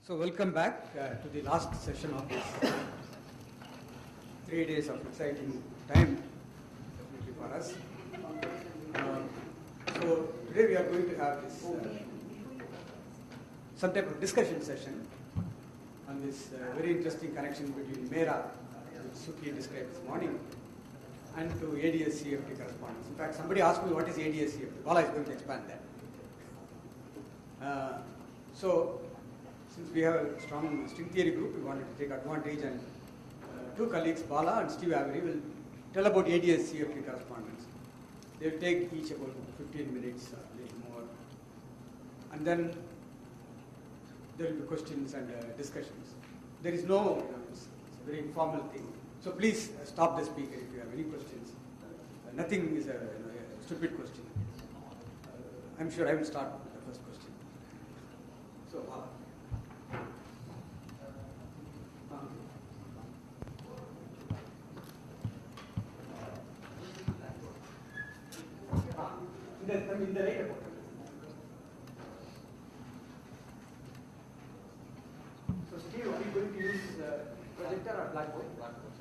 So welcome back to the last session of this 3 days of exciting time, definitely for us. So today we are going to have this some type of discussion session on this very interesting connection between mera, which Suki described this morning, and to ads-cft correspondence. In fact, somebody asked me what is ads-cft. Bala is going to expand that. So since we have a strong string theory group, we wanted to take advantage, and two colleagues, Bala and Steve Avery, will tell about ads-cft correspondence. They will take each about 15 minutes, a little more, and then there will be questions and discussions. There is no, it's a very informal thing. So please stop the speaker if you have any questions. Nothing is a stupid question. I'm sure I will start with the first question. So, Bala. In the later book. So Steve, are we going to use projector or blackboard? Blackboard.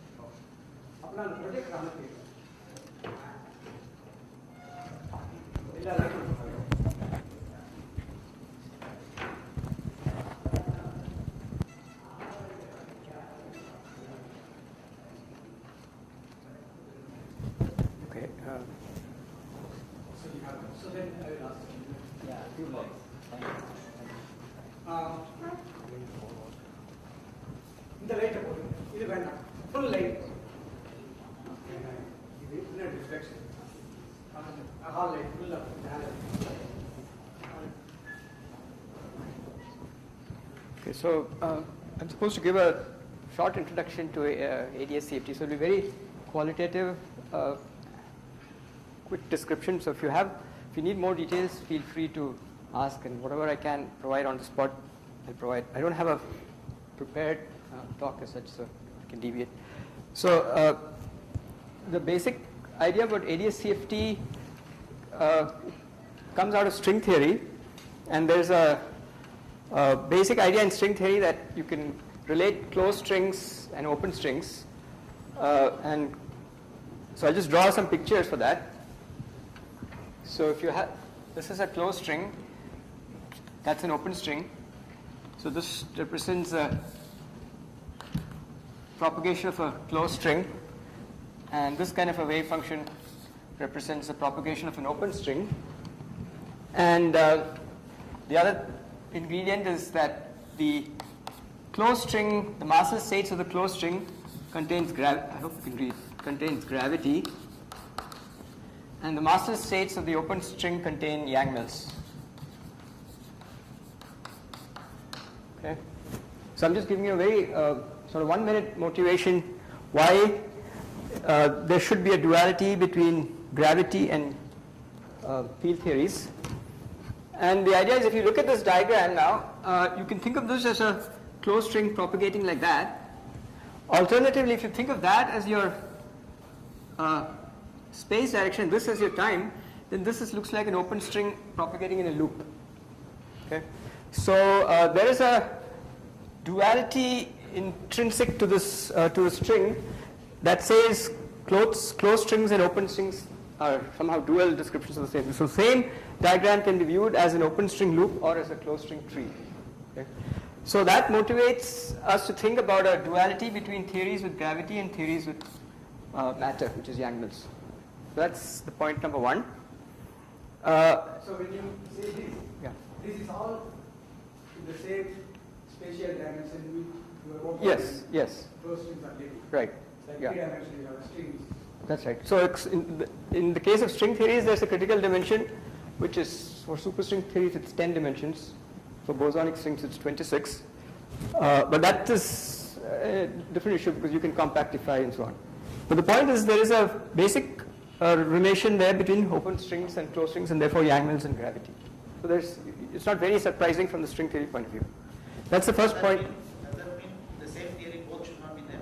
अपना project कहाँ पे? Okay. So then I will ask you. Yeah, few more. In the light board, இது வேண்டாம். Full light. இது inner reflection. Hall light, full of Okay, so I'm supposed to give a short introduction to ads-cft. So it will be very qualitative, quick description. So if you need more details, feel free to ask, and whatever I can provide on the spot, I'll provide. I don't have a prepared talk as such, so I can deviate. So the basic idea about ads-cft comes out of string theory, and there's a basic idea in string theory that you can relate closed strings and open strings, and so I'll just draw some pictures for that. So if you have, this is a closed string, that's an open string. So this represents a propagation of a closed string, and this kind of a wave function represents the propagation of an open string. And the other ingredient is that the closed string, the master states of the closed string contains contains gravity, and the master states of the open string contain Janmils. Okay, so I'm just giving you a very sort of 1 minute motivation why there should be a duality between gravity and field theories. And the idea is, if you look at this diagram now, you can think of this as a closed string propagating like that. Alternatively, if you think of that as your space direction, this as your time, then this looks like an open string propagating in a loop. Okay, so there is a duality intrinsic to this to a string that says closed strings and open strings are somehow dual descriptions of the same. So same diagram can be viewed as an open string loop or as a closed string tree. Okay, so that motivates us to think about a duality between theories with gravity and theories with matter, which is Janmil's. So that's the point number one. So when you say this, Yeah. this is all in the same spatial dimension with your open. Yes. Closed strings are living. Right. Like Yeah. 3 dimension, you have strings. That's right. So in the case of string theories, there's a critical dimension, which is, for superstring theories, it's 10 dimensions. For bosonic strings, it's 26. But that is a different issue because you can compactify and so on. But the point is, there is a basic relation there between open strings and closed strings, and therefore Janmil's and gravity. So it's not very surprising from the string theory point of view. That's the first point. Does that mean the same theory both should not be there?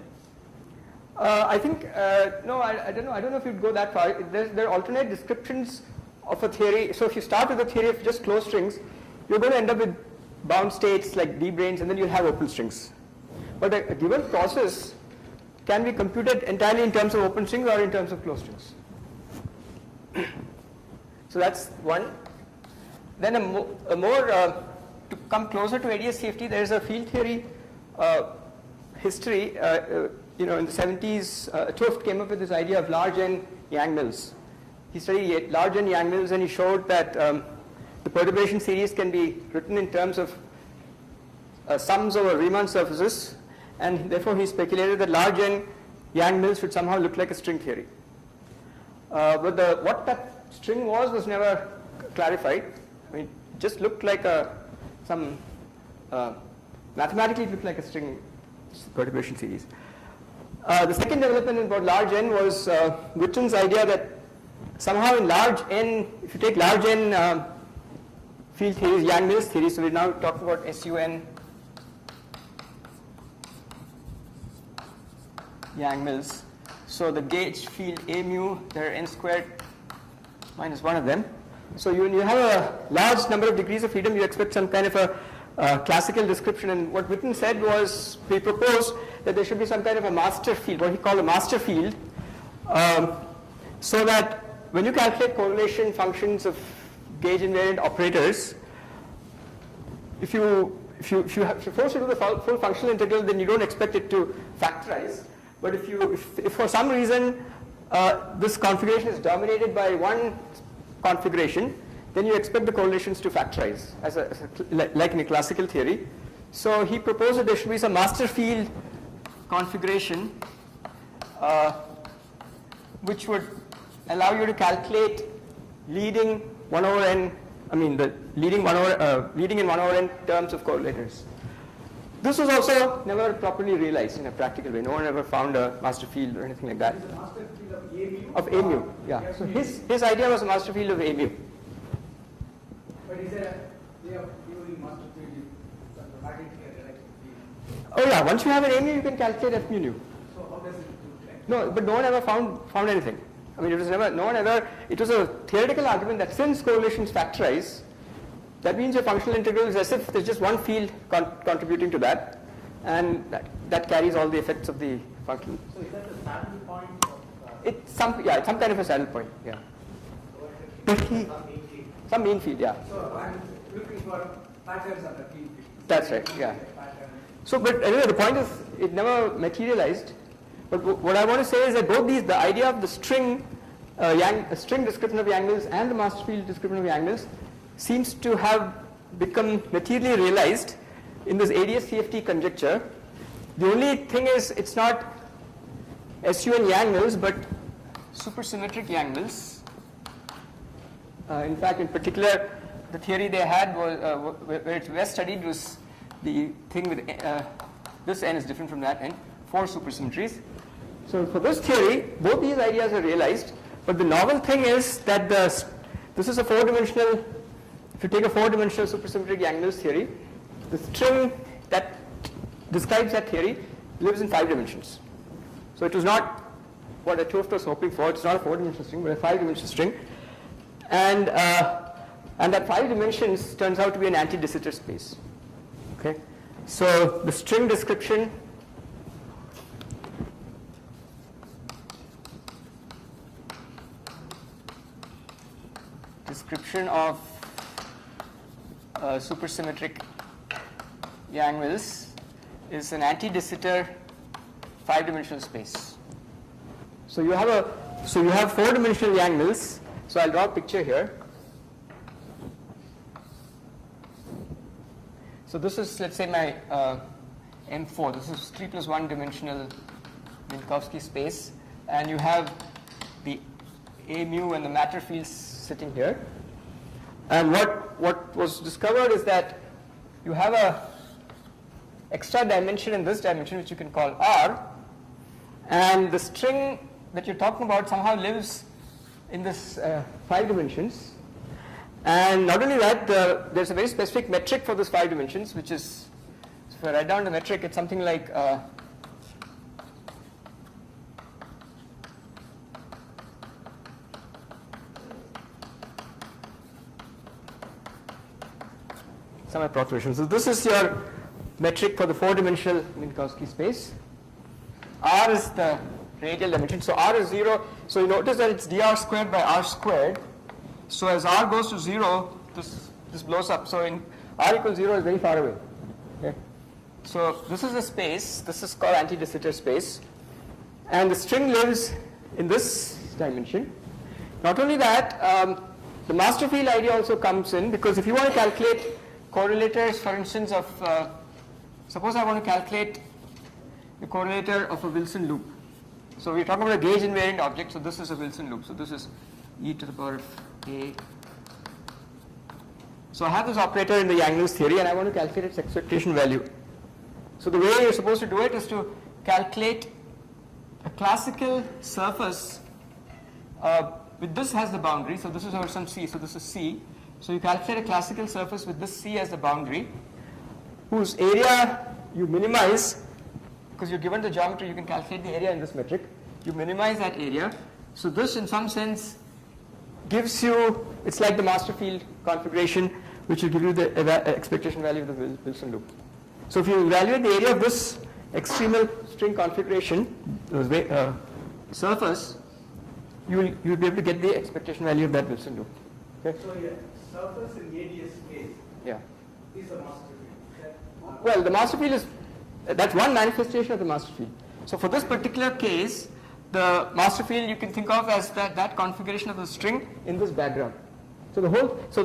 I think, no, I don't know. I don't know if you'd go that far. There are alternate descriptions of a theory. So if you start with a theory of just closed strings, you're going to end up with bound states like d-branes, and then you'll have open strings. But a given process can be computed entirely in terms of open strings or in terms of closed strings. So that's one. Then a more to come closer to ads-cft, there is a field theory history. In the 70s, Cft came up with this idea of large N Janmils. He studied large N Janmils, and he showed that the perturbation series can be written in terms of sums over Riemann surfaces, and therefore he speculated that large N Janmils should somehow look like a string theory. But what that string was never clarified. I mean, it just looked like mathematically it looked like a string perturbation series. The second development about large N was Witten's idea that somehow in large N, if you take large N field theories, Janmil's theory, so we're now talking about SUN Janmil's. So the gauge field A mu, there are n squared minus one of them. So when you have a large number of degrees of freedom, you expect some kind of a classical description. And what Witten said was, he proposed that there should be some kind of a master field, what he called a master field, so that when you calculate correlation functions of gauge invariant operators, if you're forced to do the full functional integral, then you don't expect it to factorize. But if for some reason this configuration is dominated by one configuration, then you expect the correlations to factorize like in a classical theory. So he proposed that there should be some master field configuration which would allow you to calculate leading 1 over n, the leading in 1 over n terms of correlators. This was also never properly realized in a practical way. No one ever found a master field or anything like that. Is the master field of A mu? Of A mu, yeah. So his idea was a master field of A mu. But is there a way of using master field in magnetic electric field? Oh yeah, once you have an A mu, you can calculate F mu nu. So how does it do that? No, but no one ever found anything. I mean, it was a theoretical argument that since correlations factorize, that means your functional integral is as if there's just one field contributing to that, and that carries all the effects of the function. So is that the saddle point of It's some kind of a saddle point, yeah. Some mean field, yeah. So I'm looking for patterns of the field. That's right, yeah. So, but anyway, the point is, it never materialized. But what I want to say is that both the idea of the string description of Janmil's and the master field description of Janmil's seems to have become materially realized in this ads-cft conjecture. The only thing is, it's not SUN Janmil's, but supersymmetric Janmil's. In fact, in particular, the theory they had was, where it's best studied, was the thing with this n is different from that n, 4 supersymmetries. So for this theory, both these ideas are realized, but the novel thing is that this is a 4-dimensional. If you take a 4-dimensional supersymmetric Janmil's theory, the string that describes that theory lives in 5 dimensions. So it was not what Cft was hoping for. It's not a 4-dimensional string, but a 5-dimensional string. And that 5 dimensions turns out to be an anti-de Sitter space. Okay, so the string description of supersymmetric Janmil's is an anti-de Sitter 5-dimensional space. So you have 4-dimensional Janmil's. So I'll draw a picture here. So this is, let's say, my M4. This is 3 plus 1 dimensional Minkowski space, and you have the A mu and the matter fields sitting here. And what was discovered is that you have a extra dimension in this dimension, which you can call R, and the string that you're talking about somehow lives in this 5 dimensions. And not only that, there's a very specific metric for this 5 dimensions, which is, so if I write down the metric, it's something like semi-approximation. So this is your metric for the 4-dimensional Minkowski space. R is the radial dimension. So R is 0. So you notice that it's dr squared by r squared. So as r goes to 0, this blows up. So in r equals 0 is very far away. Okay. So this is the space. This is called anti-de Sitter space. And the string lives in this dimension. Not only that, the master field idea also comes in, because if you want to calculate correlators, for instance, of suppose I want to calculate the correlator of a Wilson loop. So we're talking about a gauge invariant object. So this is a Wilson loop. So this is e to the power of a. So I have this operator in the Janmil's theory, and I want to calculate its expectation value. So the way you're supposed to do it is to calculate a classical surface. With this as the boundary, so this is over some C, so this is C. So you calculate a classical surface with this C as the boundary, whose area you minimize, because you're given the geometry, you can calculate the area in this metric. You minimize that area. So this in some sense gives you, it's like the master field configuration, which will give you the expectation value of the Wilson loop. So if you evaluate the area of this extremal string configuration, surface, you'll be able to get the expectation value of that Wilson loop. Okay? So your surface in ADS space is a master field. Well, the master field is, that's one manifestation of the master field. So for this particular case, the master field you can think of as that configuration of the string in this background. So the whole, so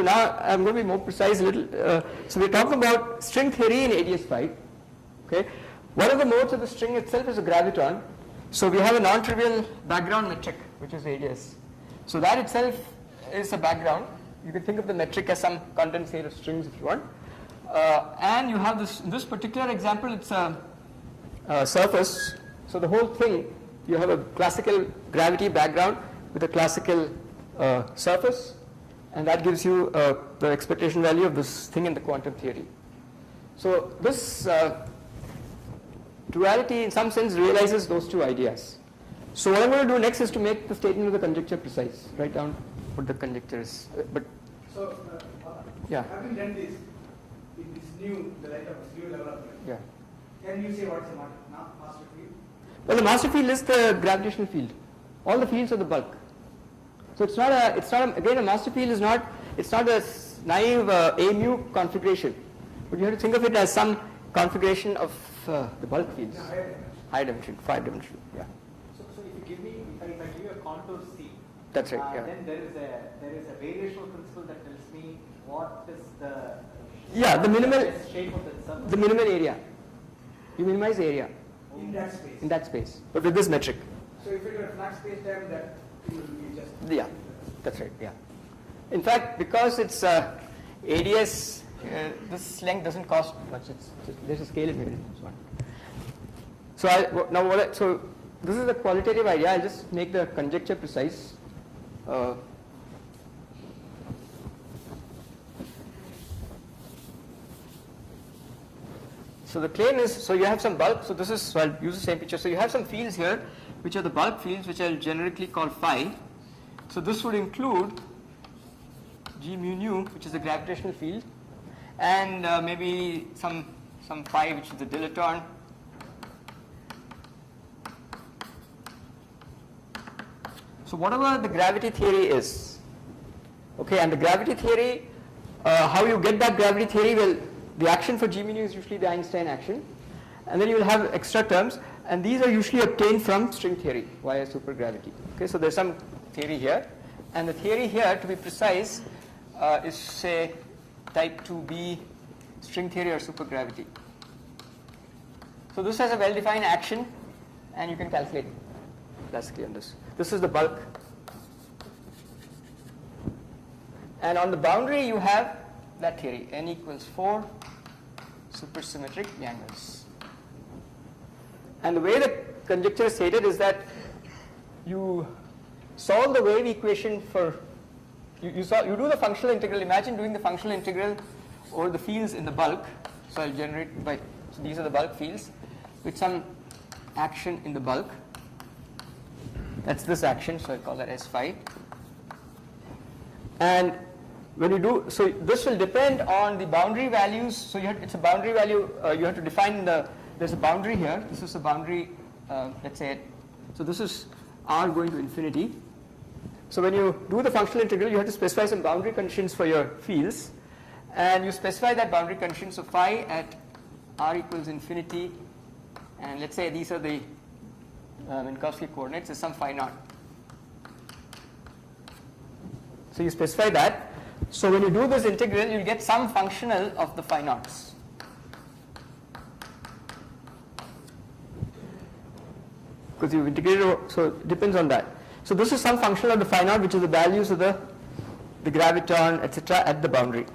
now I'm going to be more precise a little. So we're talking about string theory in ADS5. Okay, one of the modes of the string itself is a graviton. So we have a non-trivial background metric, which is ADS. So that itself is a background. You can think of the metric as some condensate of strings if you want. And you have this, in this particular example, it's a surface. So the whole thing, you have a classical gravity background with a classical surface, and that gives you the expectation value of this thing in the quantum theory. So this duality in some sense realizes those two ideas. So what I'm going to do next is to make the statement of the conjecture precise. Write down what the conjecture is. So, having done this, in this new, the light of this new development, can you say what's the master field? Well, the master field is the gravitational field. All the fields are the bulk. So it's not again, a master field is not, it's not a naive a mu configuration, but you have to think of it as some configuration of the bulk fields. High dimension, 5-dimensional, So if you give me, if I give you a contour C, that's right, then there is a variational principle that tells me what is the the minimal shape of the surface. The minimal area. You minimize the area In that space. in that space, but with this metric. So if it were a flat space time, that it will be just. That's right, In fact, because it's ADS, this length doesn't cost much. It's just, there's a scale invariant. So this is the qualitative idea. I'll just make the conjecture precise. So the claim is, so you have some bulk. So this is, so I'll use the same picture. So you have some fields here, which are the bulk fields, which I'll generically call phi. So this would include G mu nu, which is the gravitational field, and maybe some phi, which is the dilaton. So whatever the gravity theory is, okay, and the gravity theory, how you get that gravity theory? Well, the action for G mu nu is usually the Einstein action, and then you will have extra terms, and these are usually obtained from string theory via supergravity. Okay, so there's some theory here, and the theory here, to be precise, is say type 2b string theory or supergravity. So this has a well-defined action, and you can calculate classically on this. This is the bulk, and on the boundary you have that theory, n equals 4 supersymmetric Janmils. And the way the conjecture is stated is that you solve the wave equation for, you do the functional integral. Imagine doing the functional integral over the fields in the bulk. So I'll generate so these are the bulk fields with some action in the bulk. That's this action, so I call that S phi. And when you do, so this will depend on the boundary values. So it's a boundary value, you have to define there's a boundary here. This is a boundary, let's say, so this is r going to infinity. So when you do the functional integral, you have to specify some boundary conditions for your fields. And you specify that boundary condition, so phi at r equals infinity, and let's say these are the Minkowski coordinates, is some phi naught. So you specify that. So when you do this integral, you'll get some functional of the phi naughts. Because you've integrated, so it depends on that. So this is some function of the phi naught, which is the values of the graviton, etc. at the boundary.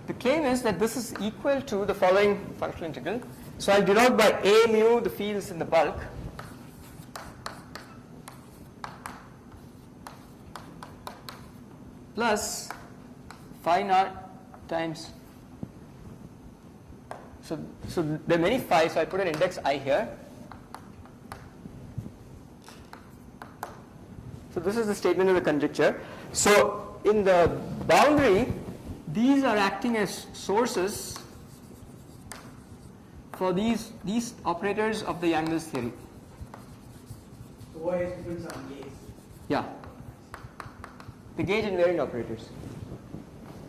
The claim is that this is equal to the following functional integral. So I'll denote by a mu the fields in the bulk. Plus phi naught times, so there are many phi, so I put an index I here. So this is the statement of the conjecture. So in the boundary, these are acting as sources for these operators of the Janmil's theory. So why is depends on gauge? Yeah. The gauge invariant operators.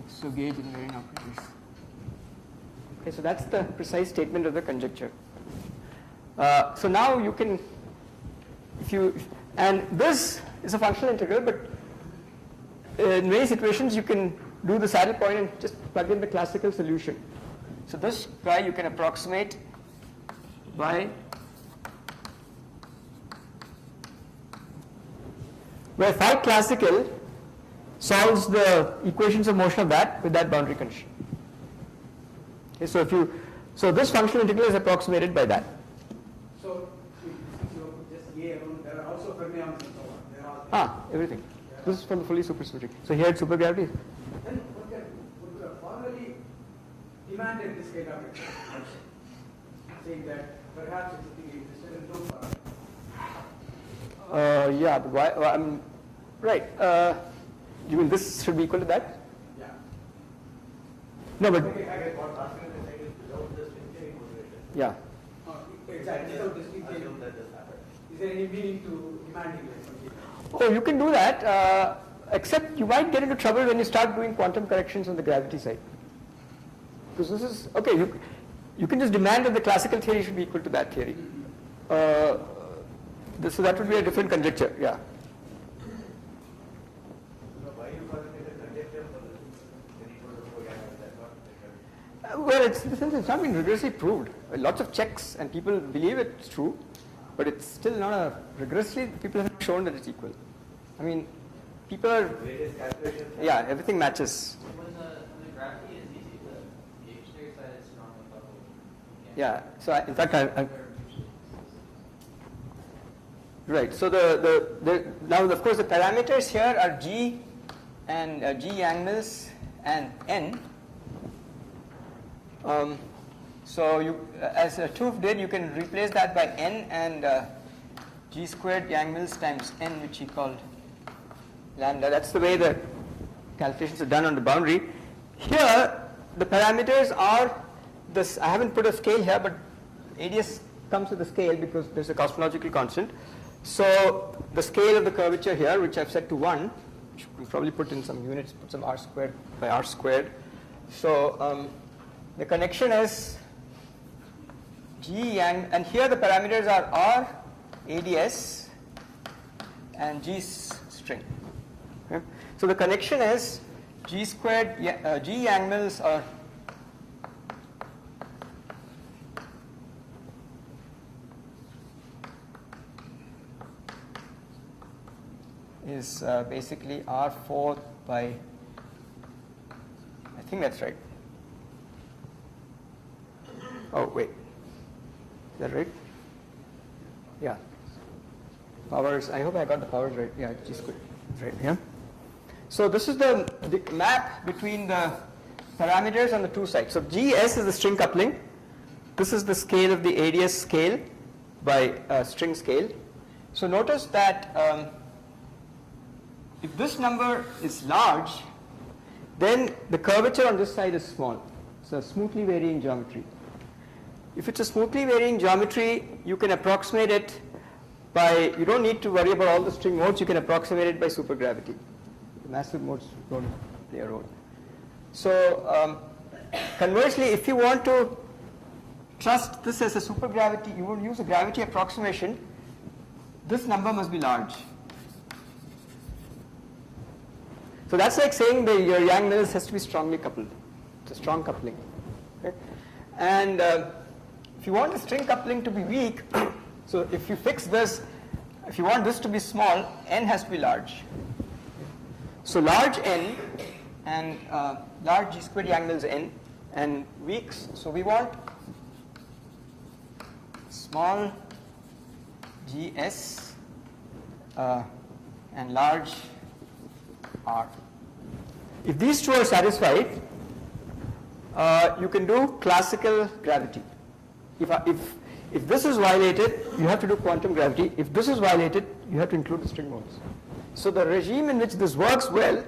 So gauge invariant operators. Okay, so that's the precise statement of the conjecture. So now you can, and this is a functional integral, but in many situations you can do the saddle point and just plug in the classical solution. So this guy you can approximate by where phi classical solves the equations of motion of that with that boundary condition. Okay, so this functional integral is approximated by that. So since you just A alone, there are also fermions and so on. Everything. This is for the fully supersymmetric. So here it's supergravity. Then would you have formally demanded this kind of expression, saying that perhaps it's a thing existed in loop? Yeah, but why? Well, right. You mean this should be equal to that? Yeah. No, but yeah. Exactly. Without distinct theory. Is there any meaning to demanding it? Oh, you can do that, except you might get into trouble when you start doing quantum corrections on the gravity side. Because this is, okay, you can just demand that the classical theory should be equal to that theory. So that would be a different conjecture, yeah. Well, it's not been rigorously proved. Lots of checks and people believe it's true, but it's still not rigorously, people have shown that it's equal. I mean, people are, yeah, everything matches. When the gravity is easy, the gauge states that it's normally coupled. Yeah, so in fact, right, so now of course the parameters here are G and G Janmil's and N. So you, as Toof did, you can replace that by N and G squared Janmil's times N, which he called lambda. That's the way the calculations are done on the boundary. Here, the parameters are this. I haven't put a scale here, but ADS comes with a scale because there's a cosmological constant. So the scale of the curvature here, which I've set to 1, which we'll probably put in some units, put some r squared by r squared. So the connection is G and here the parameters are R, ADS, and G string. Okay. So the connection is G squared, G Janmil's are is basically R4 by, I think that's right. Oh, wait. Is that right? Yeah. Powers, I hope I got the powers right. Yeah, G squared. Right, yeah. So this is the map between the parameters on the two sides. So GS is the string coupling. This is the scale of the ADS scale by string scale. So notice that if this number is large, then the curvature on this side is small. It's a smoothly varying geometry. If it's a smoothly varying geometry, you can approximate it by, you don't need to worry about all the string modes, you can approximate it by supergravity. The massive modes don't play a role. So conversely, if you want to trust this as a supergravity, you would use a gravity approximation, this number must be large. So that's like saying that your Janmil has to be strongly coupled. It's a strong coupling. Okay? And if you want the string coupling to be weak, so if you fix this, if you want this to be small, n has to be large. So large n and large g squared Janmil is n and weaks. So we want small gs and large r. If these two are satisfied, you can do classical gravity. If this is violated, you have to do quantum gravity. If this is violated, you have to include the string modes. So the regime in which this works well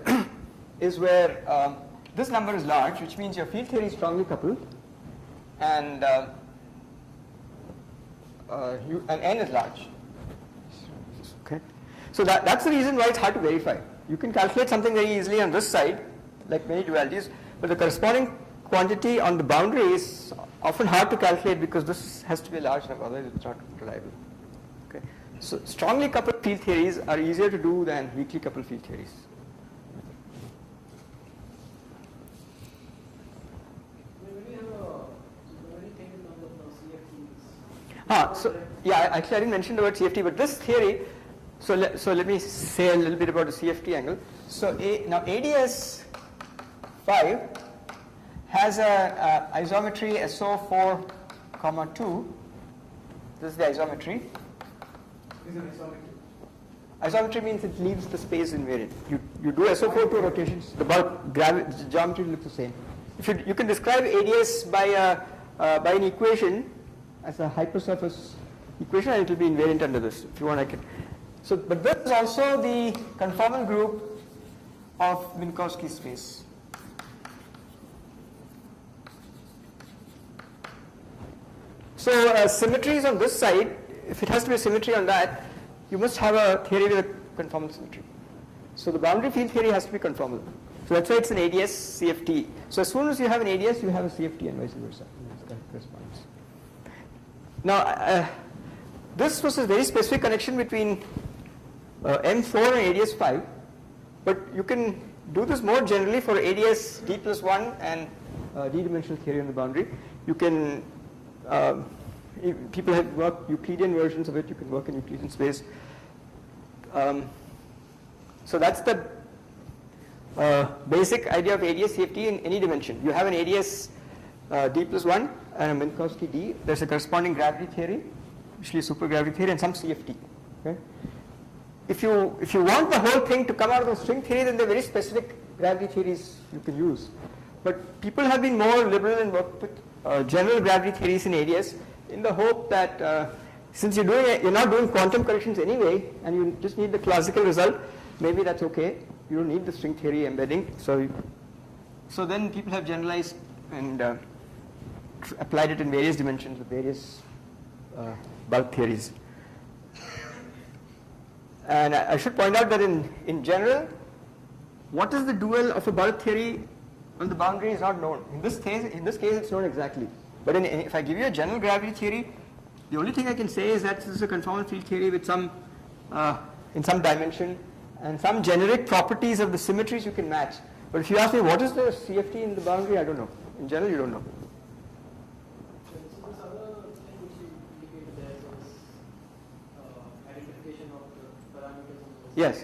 is where this number is large, which means your field theory is strongly coupled, and n is large. Okay. So that's the reason why it's hard to verify. You can calculate something very easily on this side, like many dualities, but the corresponding quantity on the boundary is often hard to calculate because this has to be a large number, otherwise it's not reliable. Okay. So strongly coupled field theories are easier to do than weakly coupled field theories. So yeah, actually I didn't mention the word CFT, but this theory, so let me say a little bit about the CFT angle. So now ADS 5 has a isometry SO4, 2. This is the isometry. Is it isometry? Isometry means it leaves the space invariant. You do SO4 2 rotations, the bulk geometry looks the same. If you can describe ADS by an equation as a hypersurface equation, and it will be invariant under this. If you want, I can. So, but this is also the conformal group of Minkowski space. So symmetries on this side, if it has to be a symmetry on that, you must have a theory with a conformal symmetry. So the boundary field theory has to be conformal. So that's why it's an ADS CFT. So as soon as you have an ADS, you have a CFT and vice versa. Correspondence. Now, this was a very specific connection between M4 and ADS 5, but you can do this more generally for ADS D plus 1 and D-dimensional theory on the boundary. You can, people have worked Euclidean versions of it, you can work in Euclidean space. So that's the basic idea of ADS CFT in any dimension. You have an ADS D plus 1 and a Minkowski D. There's a corresponding gravity theory, usually supergravity theory, and some CFT. Okay? If you want the whole thing to come out of the string theory, then there are very specific gravity theories you can use. But people have been more liberal and worked with general gravity theories in ADS in the hope that since you're not doing quantum corrections anyway, and you just need the classical result, maybe that's okay. You don't need the string theory embedding. So then people have generalized and applied it in various dimensions with various bulk theories. And I should point out that in general, what is the dual of a bulk theory on the boundary is not known. In this case it's known exactly. But if I give you a general gravity theory, the only thing I can say is that this is a conformal field theory with some in some dimension and some generic properties of the symmetries you can match. But if you ask me what is the CFT in the boundary, I don't know. In general, you don't know. So this other thing which you indicated there was identification of the parameters. Yes.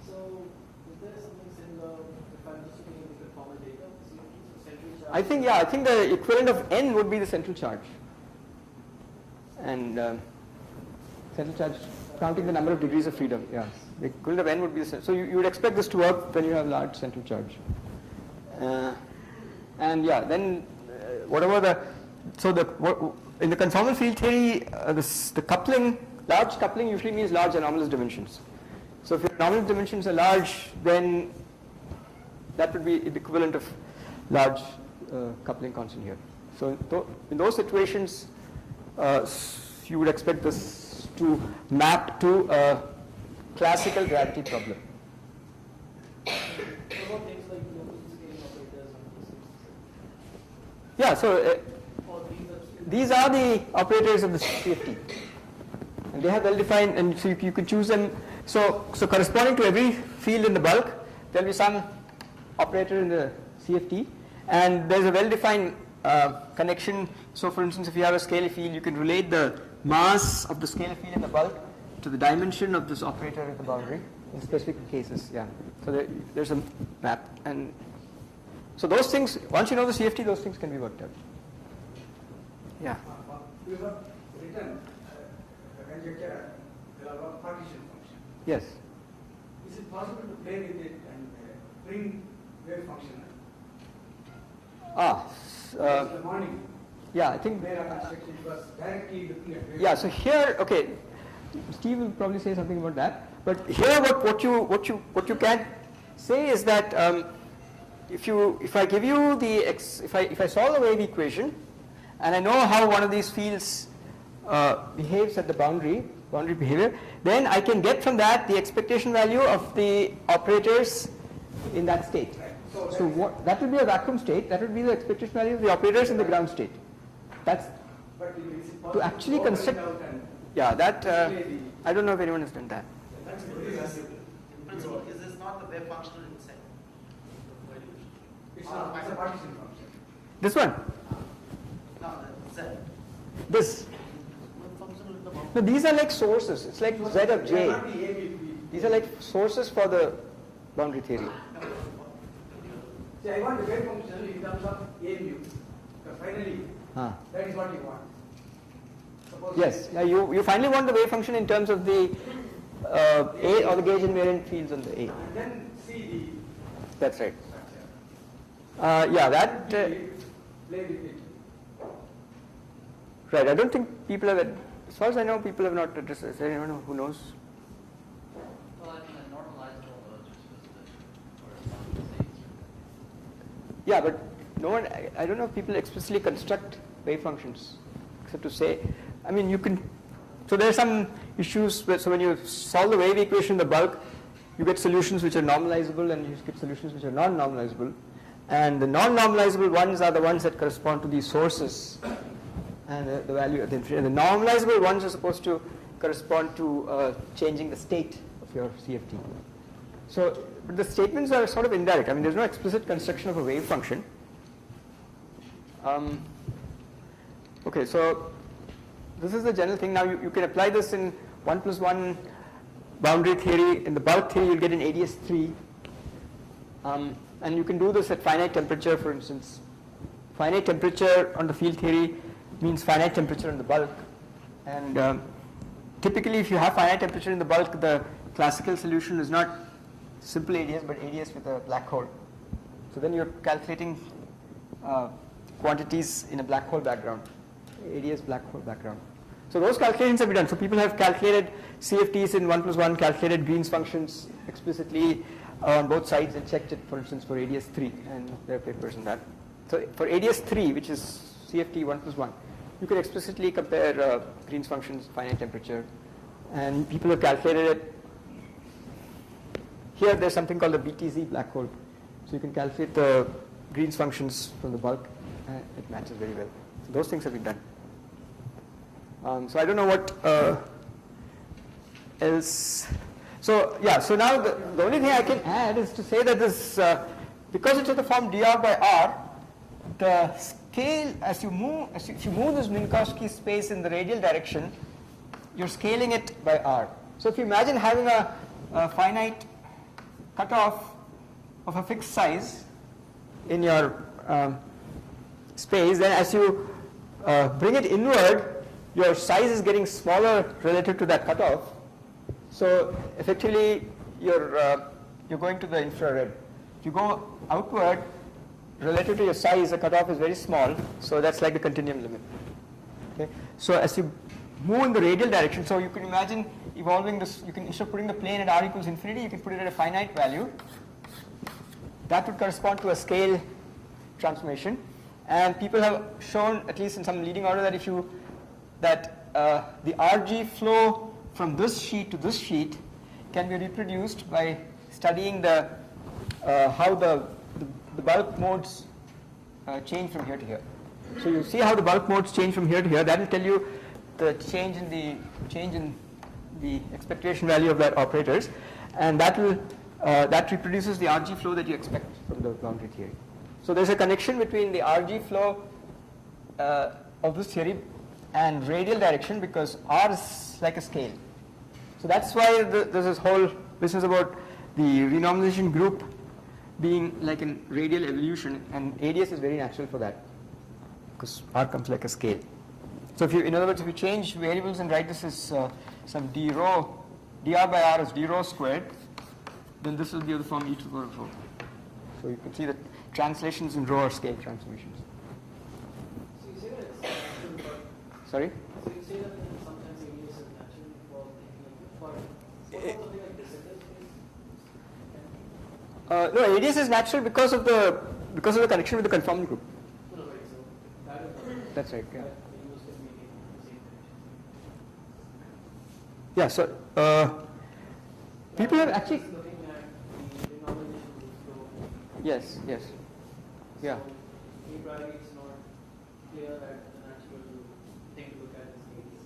So is there something similar if I'm just looking at the conformal data of the CFT, so central charge? I think the equivalent of n would be the central charge. And central charge, counting the number of degrees of freedom, yeah. The equivalent of n would be the central. So you would expect this to work when you have large central charge. And yeah, then whatever in the conformal field theory, the coupling, large coupling usually means large anomalous dimensions. So if your anomalous dimensions are large, then that would be the equivalent of large coupling constant here. So in those situations, you would expect this to map to a classical gravity problem. What about things like local scaling operators and these things? Yeah, so Or these are the operators of the CFT. And they have well-defined, and so you can choose them. So corresponding to every field in the bulk, there will be some operator in the CFT, and there's a well-defined connection. So for instance, if you have a scalar field, you can relate the mass of the scalar field in the bulk to the dimension of this operator at the boundary in specific cases. Yeah. So there's a map, and so those things, once you know the CFT, those things can be worked out. Yeah. You have written a conjecture about partition function. Yes. Is it possible to play with it and bring wave function? In the morning. Yeah, I think. Mera construction was directly looking at wave. Yeah. So here, okay, Steve will probably say something about that. But here, what you can say is that if I give you the if I solve the wave equation, and I know how one of these fields behaves at the boundary behavior, then I can get from that the expectation value of the operators in that state. Right. So what that would be a vacuum state. That would be the expectation value of the operators in the ground state. That's But is it possible to actually go construct. out and Yeah, that display the I don't know if anyone has done that. That's very valuable. In principle, is this not the wave functional inside? It's not. It's a partition function. This one, No, Z. this. Wave functional in the bound. No, these are like sources. It's like Z of They are J. not the ABP. These are like sources for the boundary theory. See, I want the wave function in terms of A mu. Because finally, Ah. that is what you want. Suppose Yes, you finally want the wave function in terms of the A or the gauge invariant fields on the A. And then see That's right. the structure. Yeah, that Play with it. right. I don't think people have. As far as I know, people have not addressed this. Anyone who knows? Well, I mean, a normalizable just was the corresponding states. Yeah, but no one. I don't know if people explicitly construct wave functions, except to say. I mean, you can. So there are some issues. So when you solve the wave equation in the bulk, you get solutions which are normalizable, and you get solutions which are non-normalizable. And the non-normalizable ones are the ones that correspond to these sources, and the value of the infinity. And the normalizable ones are supposed to correspond to changing the state of your CFT. So, but the statements are sort of indirect. I mean, there's no explicit construction of a wave function. Okay, so this is the general thing. Now you can apply this in 1+1 boundary theory. In the bulk theory, you'll get an ADS3. And you can do this at finite temperature, for instance. Finite temperature on the field theory means finite temperature in the bulk. And typically, if you have finite temperature in the bulk, the classical solution is not simple ADS, but ADS with a black hole. So then you're calculating quantities in a black hole background, ADS black hole background. So those calculations have been done. So people have calculated CFTs in 1+1, calculated Green's functions explicitly on both sides and checked it, for instance, for ADS3, and there are papers on that. So for ADS3, which is CFT 1+1, you can explicitly compare Green's functions, finite temperature, and people have calculated it. Here there's something called the BTZ black hole. So you can calculate the Green's functions from the bulk, and it matches very well. So those things have been done. So I don't know what else. So yeah, so now the only thing I can add is to say that this, because it's of the form dr by r, the scale if you move this Minkowski space in the radial direction, you're scaling it by r. So if you imagine having a finite cutoff of a fixed size in your space, then as you bring it inward, your size is getting smaller relative to that cutoff. So effectively, you're going to the infrared. If you go outward, relative to your size, the cutoff is very small. So that's like the continuum limit. Okay. So as you move in the radial direction, so you can imagine evolving this. You can, instead of putting the plane at r equals infinity, you can put it at a finite value. that would correspond to a scale transformation. And people have shown, at least in some leading order, that if you the RG flow from this sheet to this sheet can be reproduced by studying the how the bulk modes change from here to here. So you see how the bulk modes change from here to here. That will tell you the change in the expectation value of that operators, and that will that reproduces the RG flow that you expect from the boundary theory. So there's a connection between the RG flow of this theory and radial direction, because R is like a scale. So that's why there's this whole business about the renormalization group being like a radial evolution, and ADS is very natural for that, because R comes like a scale. So if you, in other words, if you change variables and write this as some d rho, dr by r is d rho squared, then this will be of the form e to the power of rho. So you can see that translations in rho are scale transformations. So you say that it's natural, but Sorry? so you say that sometimes ADS is natural for thinking like this, but what something like this No, ADS is natural because of the connection with the conformal group. no, right, so that is the That's right. Yeah. that the use can make it the same connection. Yeah. So people have actually. Looking at the renormalization group flow. Yes. Yes. Yeah. So, a priori it's not clear that the natural thing to look at is ADS.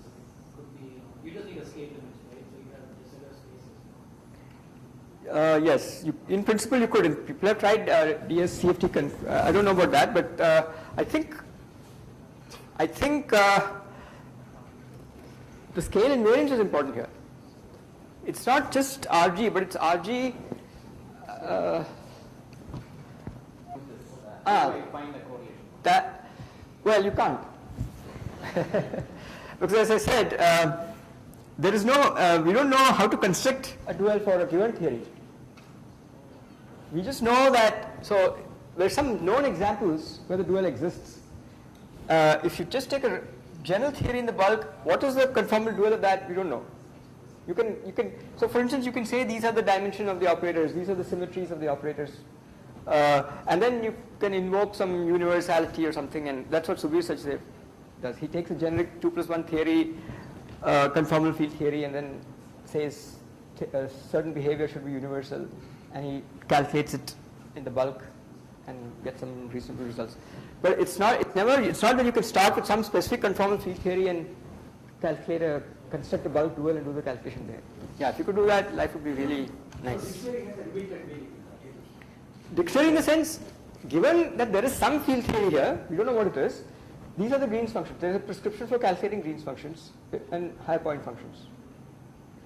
Could be, you just need a scale image, right? So you have de Sitter spaces. Yes, in principle you could. People have tried ads-cft. I don't know about that, but I think the scale invariance is important here. It's not just RG, but it's RG. Find a correlation. That, well, you can't. Because as I said, there is no, we don't know how to construct a dual for a given theory. We just know that, so there are some known examples where the dual exists. If you just take a general theory in the bulk, what is the conformal dual of that? We don't know. You can, so for instance, you can say these are the dimension of the operators, these are the symmetries of the operators. And then you can invoke some universality or something, and that's what Subir Sachdev does. He takes a generic 2+1 theory, conformal field theory, and then says a certain behavior should be universal, and he calculates it in the bulk and gets some reasonable results. But it's not that you can start with some specific conformal field theory and construct a bulk dual and do the calculation there. Yeah, if you could do that, life would be really nice. Dictionary has a weighted meaning. Dictionary in the sense, given that there is some field theory here, we don't know what it is, these are the Green's functions. There is a prescription for calculating Green's functions and higher point functions.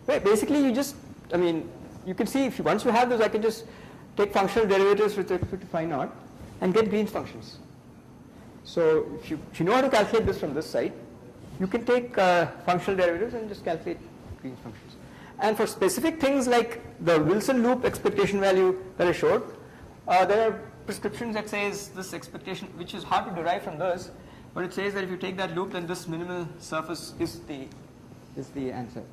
Right, basically you just, I mean, you can see once you have those, I can just take functional derivatives with respect to phi naught and get Green's functions. So if you know how to calculate this from this side, you can take functional derivatives and just calculate Green's functions. And for specific things like the Wilson loop expectation value that I showed, there are prescriptions that says this expectation, which is hard to derive from this, but it says that if you take that loop, then this minimal surface is the answer.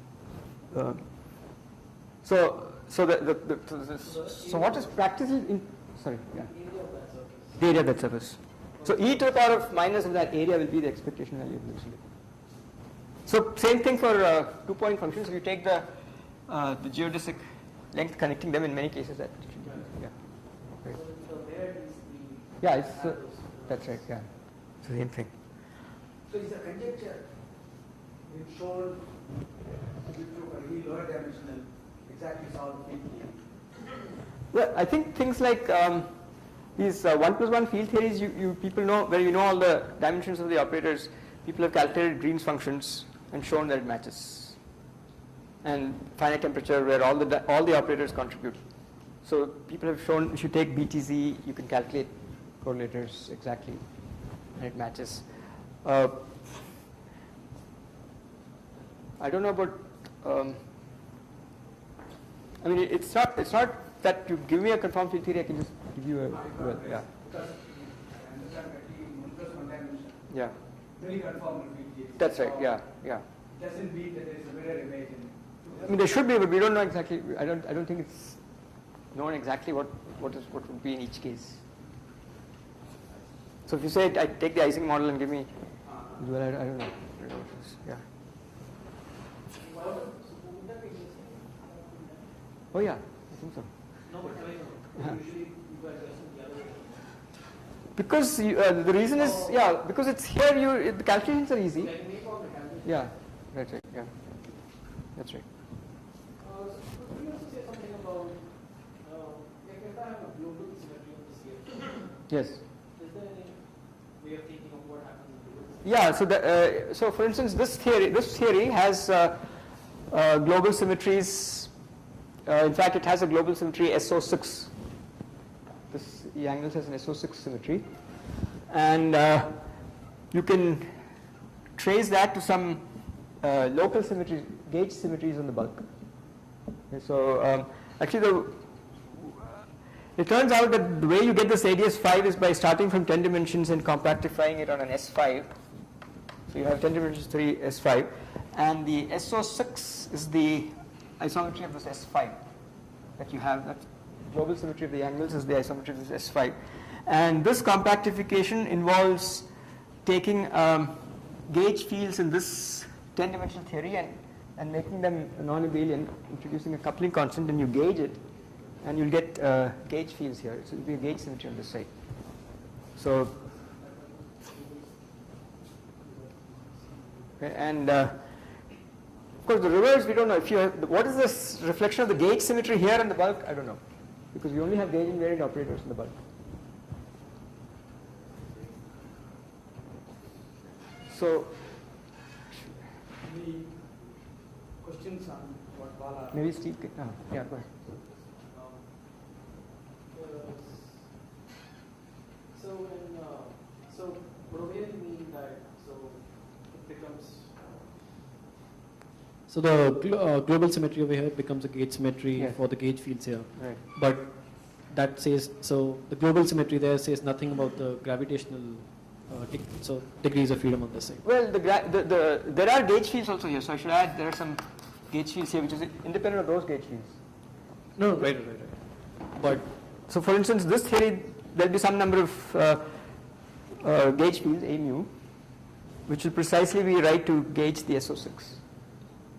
So what is practically in? Sorry, yeah. The area of that surface. So e to the power of minus of that area will be the expectation value of the Wilson loop. So same thing for 2-point functions. If you take the geodesic length connecting them, in many cases that should be, yeah. Right. So there is Yeah, it's that's right. Yeah, it's the same thing. So it's a conjecture. We've shown a really lower dimensional exactly solve the field theory. Well, I think things like these 1+1 field theories, you people know, where you know all the dimensions of the operators, people have calculated Green's functions and shown that it matches. And finite temperature, where all the operators contribute. So people have shown if you take BTZ, you can calculate correlators exactly, and it matches. I don't know about. I mean, it's not that you give me a conformal field theory, I can just give you a well, yeah. Because I understand that in 1+1 dimension, Yeah. very conformal field theory. That's right. Yeah. Yeah. Doesn't mean that there is a mirror image in I mean, there should be, but we don't know exactly. I don't think it's known exactly what would be in each case. So if you say I take the Ising model and give me, well, I don't know. Yeah. Oh yeah, I think so. No, but usually you guys are the other way. Because the reason is, yeah, because it's here. The calculations are easy. Like make all the calculations. Yeah, that's right. Yeah, that's right. So could you also say something about, like if I have a global symmetry on the CFT, Yes. is there any way of thinking of what happens in global symmetry? Yeah. So for instance, this theory has global symmetries. In fact, it has a global symmetry SO6. The angle has an SO6 symmetry, and you can trace that to some local symmetries, gauge symmetries on the bulk. Okay, so actually, it turns out that the way you get this ADS5 is by starting from 10 dimensions and compactifying it on an S5. So you have 10 dimensions 3 S5, and the SO6 is the isometry of this S5 that you have. That global symmetry of the angles is the isometry of this S5, and this compactification involves taking gauge fields in this 10-dimensional theory and making them non-abelian, introducing a coupling constant, and you gauge it, and you'll get gauge fields here. So it will be a gauge symmetry on this side. So, okay, and of course the reverse we don't know. If you have, what is this reflection of the gauge symmetry here in the bulk? I don't know, because we only have gauge invariant operators in the bulk. So, Any questions on what Bala? maybe Steve can, yeah, go ahead. So Brovian mean that it becomes. So the global symmetry over here becomes a gauge symmetry Yes. for the gauge fields here. Right. But that says, so the global symmetry there says nothing about the gravitational degrees of freedom on this side. Well, there are gauge fields also here, so I should add there are some gauge fields here which is independent of those gauge fields. No, right. But So for instance, this theory, there will be some number of gauge fields, A mu, which will precisely be right to gauge the SO6.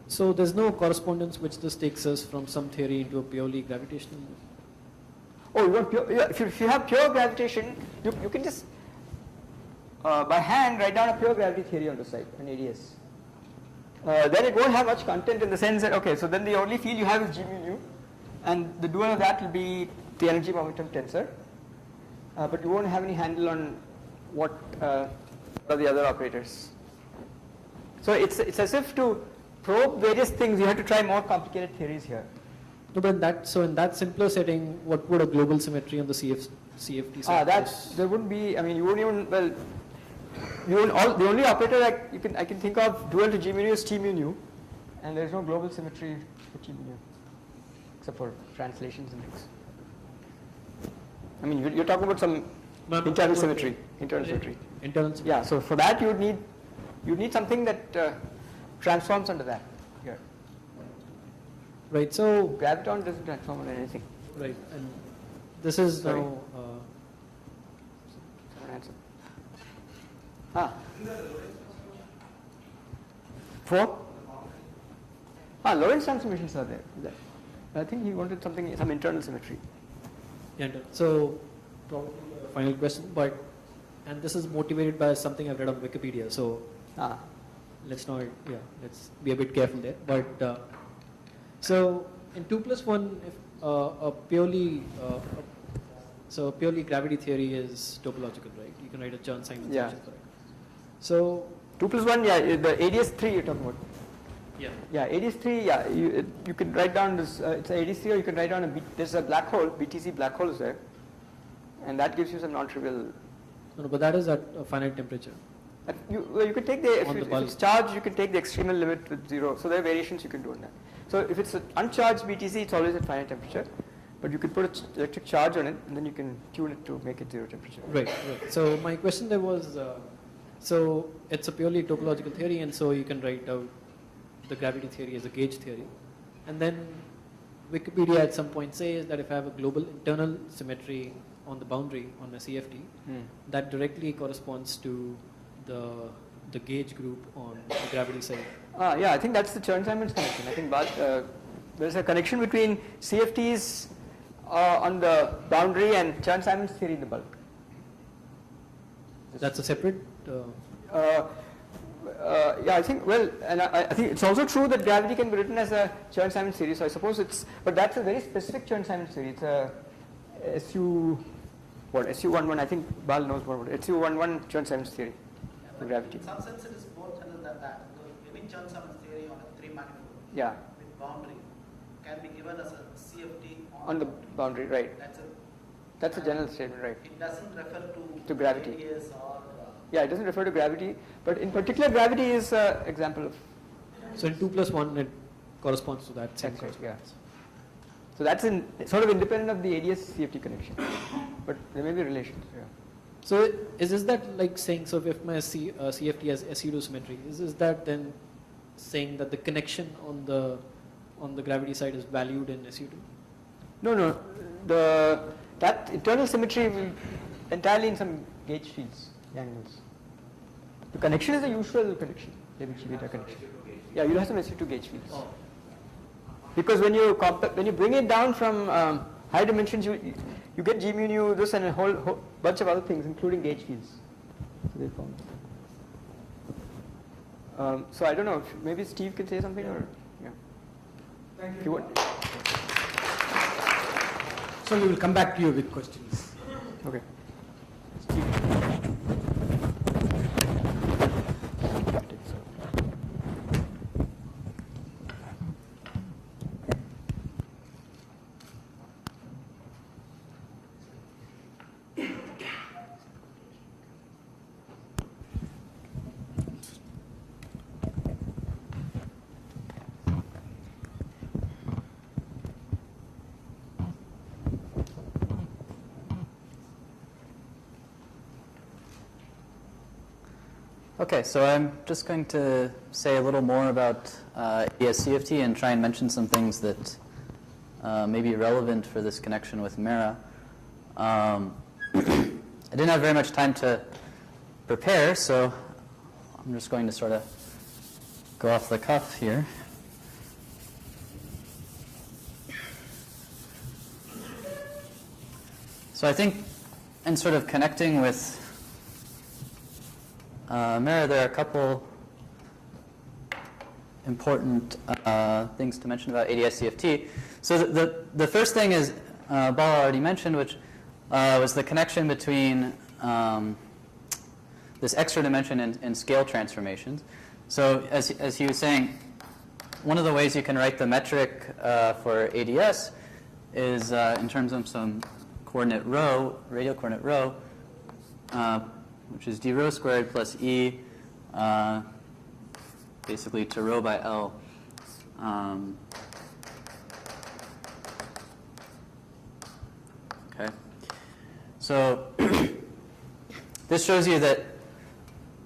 so there's no correspondence which this takes us from some theory into a purely gravitational. Oh, you want pure, yeah, if you have pure gravitation, you can just by hand write down a pure gravity theory on the side, an ADS. Then it won't have much content in the sense that, okay, so then the only field you have is G mu nu, and the dual of that will be the energy momentum tensor, but you won't have any handle on what are the other operators. So it's as if to probe various things, you have to try more complicated theories here. No, but in that simpler setting, what would a global symmetry on the CFT side? There wouldn't be. I mean, you wouldn't even. Well, the only operator I can think of dual to G mu nu is T mu nu, and there is no global symmetry for T mu nu, except for translations and things. I mean, you're talking about some internal symmetry. Internal symmetry. Yeah. So for that, you need something that transforms under that. Here, Right. So graviton doesn't transform under anything. right, and this is Sorry. now. Someone answer. Four? Lorentz transformations are there. I think he wanted some internal symmetry. Yeah, so probably a final question, and this is motivated by something I've read on Wikipedia. So let's be a bit careful there. But so in 2+1, if a purely gravity theory is topological, right? You can write a Chern-Simons function for it. So 2+1, yeah, the ADS3 you're talking about. yeah, Yeah, ADS3, yeah, you can write down this, it's a ADS3, or you can write down there's a black hole, BTC black hole is there, and that gives you some non-trivial. no, but that is at a finite temperature. You can take if bulk. it's charged, you can take the extremal limit with 0. So there are variations you can do on that. So if it's an uncharged BTC, it's always at finite temperature, but you can put an electric charge on it, and then you can tune it to make it 0 temperature. Right. So my question there was, so it's a purely topological theory, and so you can write out the gravity theory as a gauge theory, and then Wikipedia at some point says that if I have a global internal symmetry on the boundary on my CFT, that directly corresponds to the gauge group on the gravity side. Yeah, I think that's the Chern-Simons connection. I think there's a connection between CFTs on the boundary and Chern-Simons theory in the bulk. That's a separate. Yeah, I think, well, and I think it's also true that gravity can be written as a Chern-Simons theory, so I suppose but that's a very specific Chern-Simons theory. It's a SU11, I think Bal knows more about it. SU11 Chern-Simons theory for gravity. In some sense, it is more general than that. Giving Chern-Simons theory on a 3-manifold with boundary can be given as a CFT on the boundary, right. That's a general statement, right. It doesn't refer to gravity. radius or yeah, it doesn't refer to gravity, but in particular, gravity is an example of. So in 2 plus 1, it corresponds to that. That's right, yeah. So that's sort of independent of the ADS-CFT connection, but there may be relations. Yeah. So is that like saying, so if my CFT has SU2 symmetry, is that then saying that the connection on the gravity side is valued in SU2? No. That internal symmetry will entirely in some gauge fields. Angles. The connection is the usual connection, beta connection. Yeah, you have some SU2 gauge fields. Because when you bring it down from high dimensions, you get G mu nu this and a whole bunch of other things, including gauge fields. So they form. So I don't know. Maybe Steve can say something or yeah. Thank you. So we will come back to you with questions. Okay. Steve. Okay, so I'm just going to say a little more about ads-cft and try and mention some things that may be relevant for this connection with mera. I didn't have very much time to prepare, so I'm just going to sort of go off the cuff here. So I think in sort of connecting with mera, there are a couple important things to mention about ads-cft. So the first thing is, Bala already mentioned, which was the connection between this extra dimension and scale transformations. So as he was saying, one of the ways you can write the metric for ADS is in terms of some coordinate rho, radial coordinate rho, which is d rho squared plus e, basically to rho by L. Okay. So this shows you that,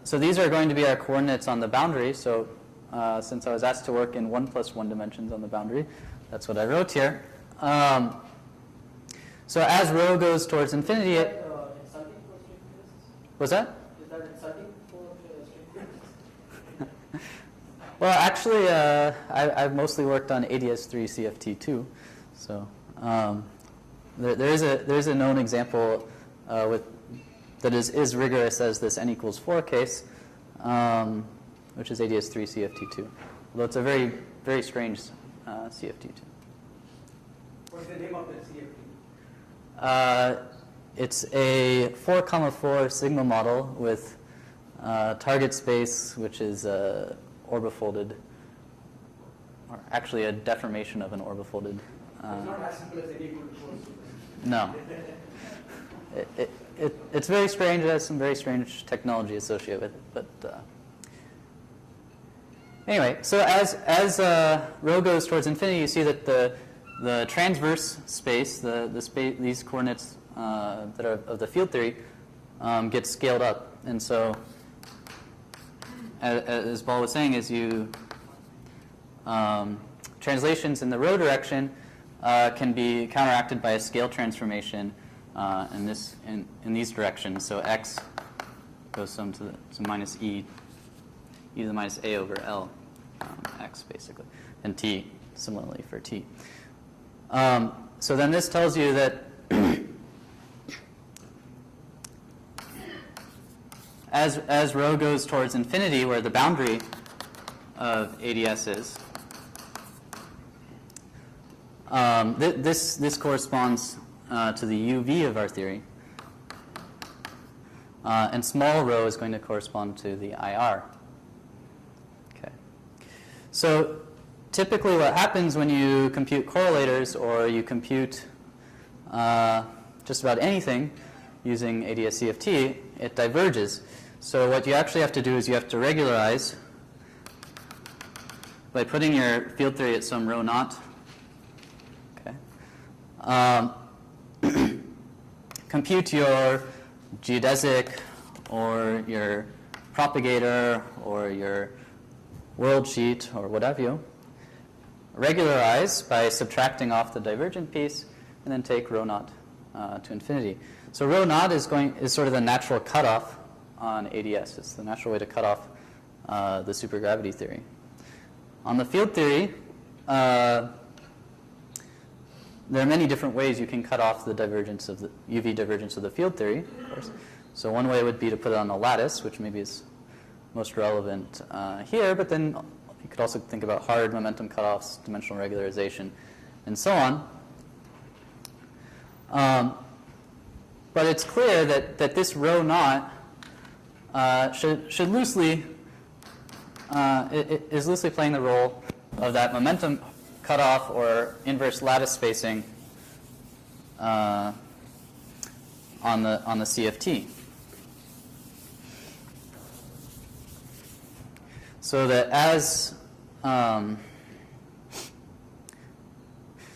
so these are going to be our coordinates on the boundary. So since I was asked to work in 1 plus 1 dimensions on the boundary, that's what I wrote here. So as rho goes towards infinity, Insulting for string theorists? what's that? Is that insulting for string theorists? Well, actually, I've mostly worked on ADS3 CFT too. So there is a known example that is rigorous as this n equals 4 case, which is ADS3 CFT2. Although it's a very, very strange CFT2. What's the name of the CFT? It's a 4,4 sigma model with target space, which is orbifolded, or actually a deformation of an orbifolded. It's not as simple as n equal to 4. No. It's very strange. It has some very strange technology associated with it. But anyway, so as rho goes towards infinity, you see that the transverse space, these coordinates that are of the field theory, get scaled up. And so, as Bal was saying, as you translations in the rho direction, can be counteracted by a scale transformation in these directions. So x goes some to minus e to the minus a over L, x basically, and t similarly for t. So then this tells you that as rho goes towards infinity, where the boundary of ADS is, this corresponds to the UV of our theory, and small rho is going to correspond to the IR. Okay. So typically what happens when you compute correlators or you compute just about anything using ads-cft, it diverges. So what you actually have to do is you have to regularize by putting your field theory at some rho naught. Okay. Compute your geodesic or your propagator or your world sheet or what have you. Regularize by subtracting off the divergent piece, and then take rho naught to infinity. So rho naught is sort of the natural cutoff on ADS. It's the natural way to cut off the supergravity theory. On the field theory, there are many different ways you can cut off the divergence of the UV divergence of the field theory, of course. So one way would be to put it on a lattice, which maybe is most relevant here, but then you could also think about hard momentum cutoffs, dimensional regularization, and so on. But it's clear that this rho naught should loosely is loosely playing the role of that momentum cutoff or inverse lattice spacing on the CFT. So that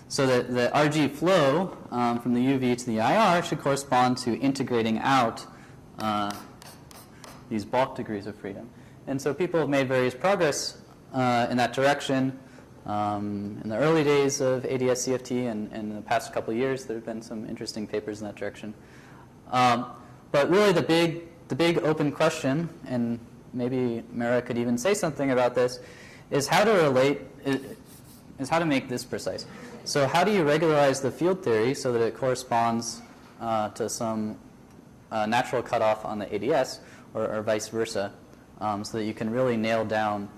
the RG flow from the UV to the IR should correspond to integrating out these bulk degrees of freedom. And so people have made various progress in that direction. In the early days of ads-cft and in the past couple of years, there have been some interesting papers in that direction. But really the big open question, and maybe Mera could even say something about this, is how to make this precise. So how do you regularize the field theory so that it corresponds to some natural cutoff on the ADS, or vice versa, so that you can really nail down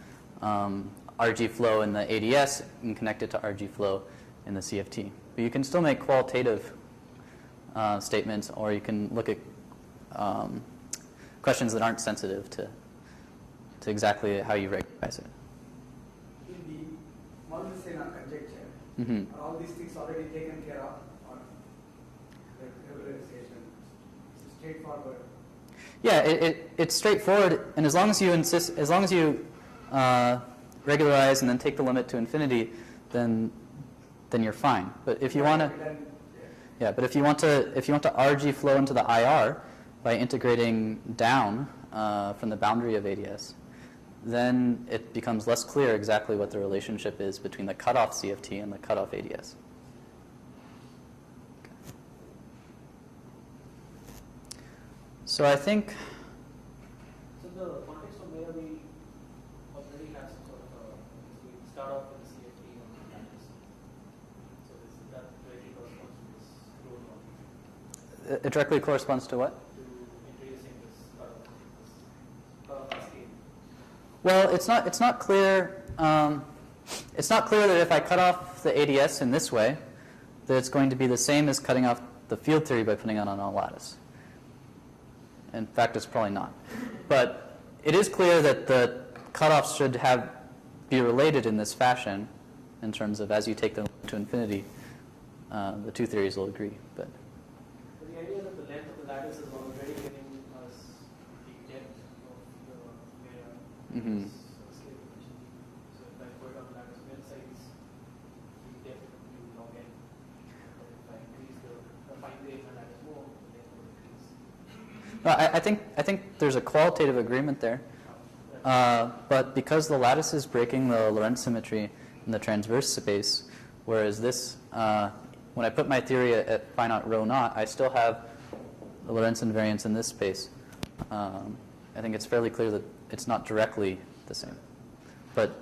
RG flow in the ADS and connect it to RG flow in the CFT. But you can still make qualitative statements, or you can look at questions that aren't sensitive to exactly how you regularize it. In the Malvicena conjecture, Mm-hmm. are all these things already taken care of, or the regularization? It's straightforward. Yeah, it's straightforward, and as long as you regularize and then take the limit to infinity, then you're fine. But if you want to, but if you want to RG flow into the IR by integrating down from the boundary of ADS, then it becomes less clear exactly what the relationship is between the cutoff CFT and the cutoff ADS. Okay. So I think. So the context of where we already have some sort of we start off with the CFT on the lattice. So that directly corresponds to this rho naught. It directly corresponds to what? To introducing this cutoff cascade. Well, it's not clear. It's not clear that if I cut off the ADS in this way, that it's going to be the same as cutting off the field theory by putting it on a lattice. In fact, it's probably not. But it is clear that the cutoffs should be related in this fashion, in terms of as you take them to infinity, the two theories will agree. But the idea that the length of the lattice is already giving us the depth of the mera. mm-hmm. So if I put on lattice well size, the depth will be log n. But if I increase the fine grain and lattice more, the depth will increase. I think there's a qualitative agreement there. But because the lattice is breaking the Lorentz symmetry in the transverse space, Whereas this, when I put my theory at phi naught rho naught, I still have the Lorentz invariance in this space. I think it's fairly clear that it's not directly the same. But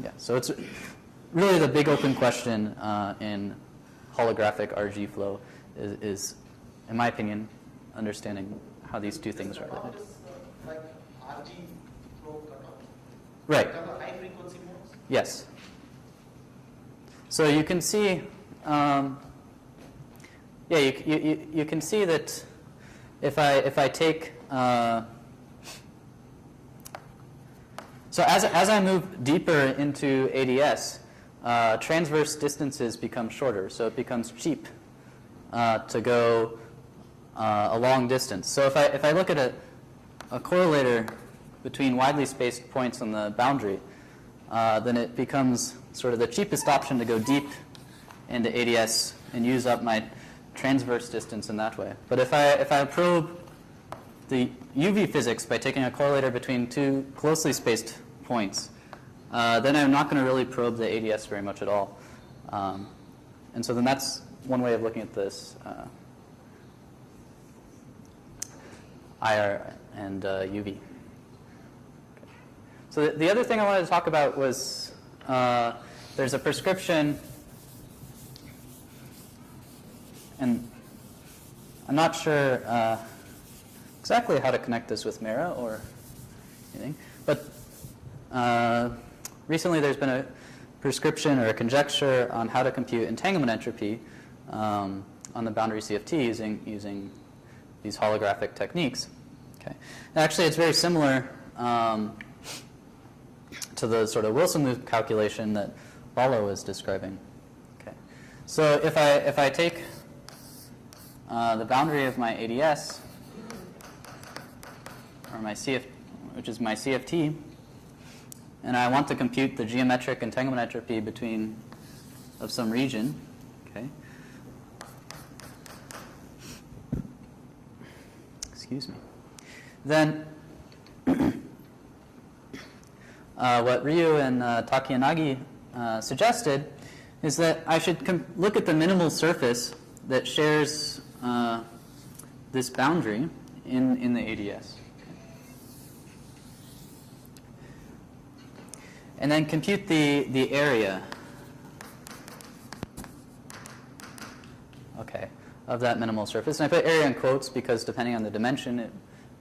yeah, so it's really the big open question in holographic RG flow is, in my opinion, understanding how these two things are related. What is like RG flow cutoff? Right. Cover high frequency modes? Yes. So you can see, you can see that if I take so as I move deeper into ADS, transverse distances become shorter, so it becomes cheap to go a long distance. So if I look at a correlator between widely spaced points on the boundary, then it becomes sort of the cheapest option to go deep into ADS and use up my transverse distance in that way. But if I probe the UV physics by taking a correlator between two closely spaced points, then I'm not going to really probe the ADS very much at all. And so then that's one way of looking at this IR and UV. So the other thing I wanted to talk about was there's a prescription, and I'm not sure exactly how to connect this with mera or anything, but recently there's been a prescription or a conjecture on how to compute entanglement entropy on the boundary CFT using these holographic techniques. Okay. Actually, it's very similar to the sort of Wilson loop calculation that Bala was describing. Okay. So if I take the boundary of my ADS, or my CF, which is my CFT, and I want to compute the geometric entanglement entropy of some region, okay. Excuse me. Then what Ryu and Takiyanagi suggested is that I should look at the minimal surface that shares this boundary in the ADS. And then compute the area, okay, of that minimal surface. And I put area in quotes because depending on the dimension, it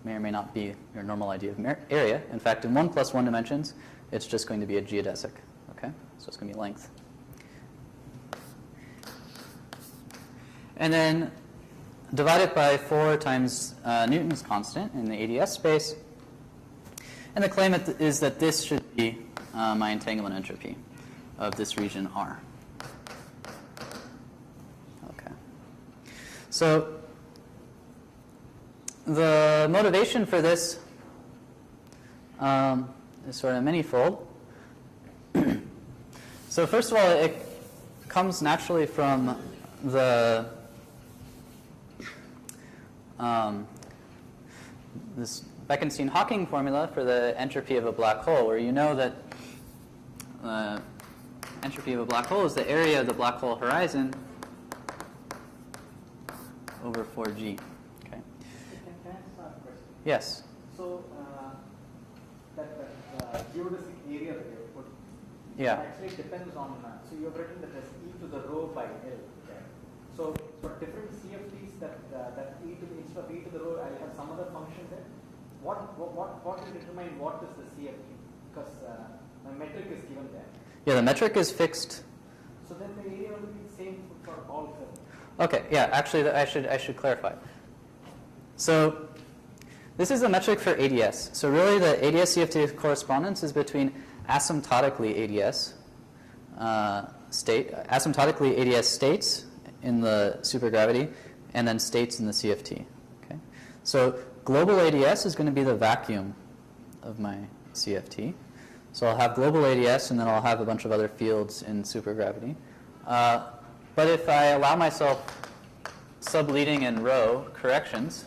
may or may not be your normal idea of area. In fact, in 1 + 1 dimensions, it's just going to be a geodesic, okay? So it's going to be length. And then divide it by 4 times Newton's constant in the ADS space. And the claim is that this should be my entanglement entropy of this region R. Okay. So the motivation for this is sort of manifold. So first of all, it comes naturally from the this Bekenstein-Hawking formula for the entropy of a black hole, where you know that entropy of a black hole is the area of the black hole horizon over 4G. Okay. Can I ask a question? Yes. So that geodesic area that you put, Yeah. actually depends on. So you have written that as e to the rho by L. Okay. So for different CFTs, that e to the, instead of e to the rho, I'll have some other function there. What will determine what is the CFT? Because my metric is given there. Yeah, the metric is fixed. So then the area will be the same for all of them. Okay, yeah, actually I should clarify. So this is the metric for ADS. So really the ADS CFT correspondence is between asymptotically ADS asymptotically ADS states in the supergravity and then states in the CFT. Okay? So global ADS is going to be the vacuum of my CFT. So I'll have global ADS and then I'll have a bunch of other fields in supergravity. But if I allow myself subleading and row corrections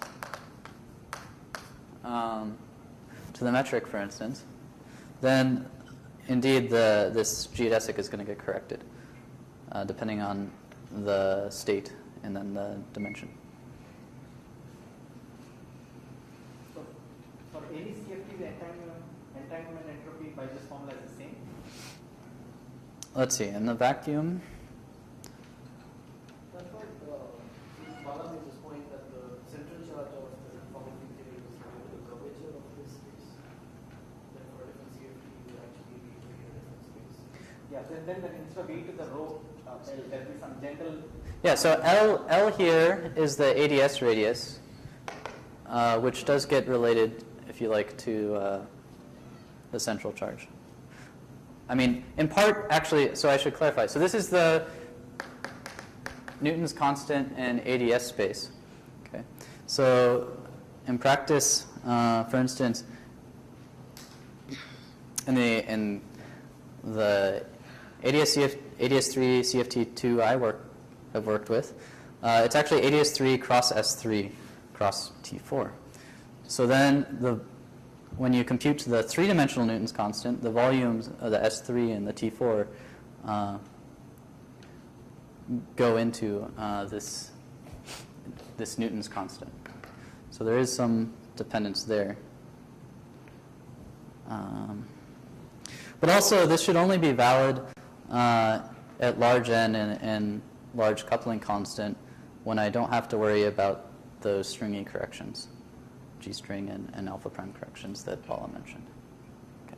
to the metric, for instance, then indeed this geodesic is going to get corrected. depending on the state and then the dimension. So for any CFT, the entanglement entropy by this formula is the same? Let's see, in the vacuum, That's why Bala made this point that the central charge of the conformity theory is related to the curvature of this space. Then for a different CFT, it would actually be a different space. Yeah, then instead of e to the rho, there'll be some general. yeah, so L here is the ADS radius, which does get related, if you like, to the central charge. I mean, in part, actually, so I should clarify. So this is the Newton's constant in ADS space. Okay. So in practice, for instance, in the ADS3 CFT2 I have worked with, it's actually ADS3 cross S3 cross T4. So then when you compute the three-dimensional Newton's constant, the volumes of the S3 and the T4 go into this Newton's constant. So there is some dependence there. But also, this should only be valid at large n and large coupling constant when I don't have to worry about those stringy corrections, G-string and alpha prime corrections that Paula mentioned. Okay.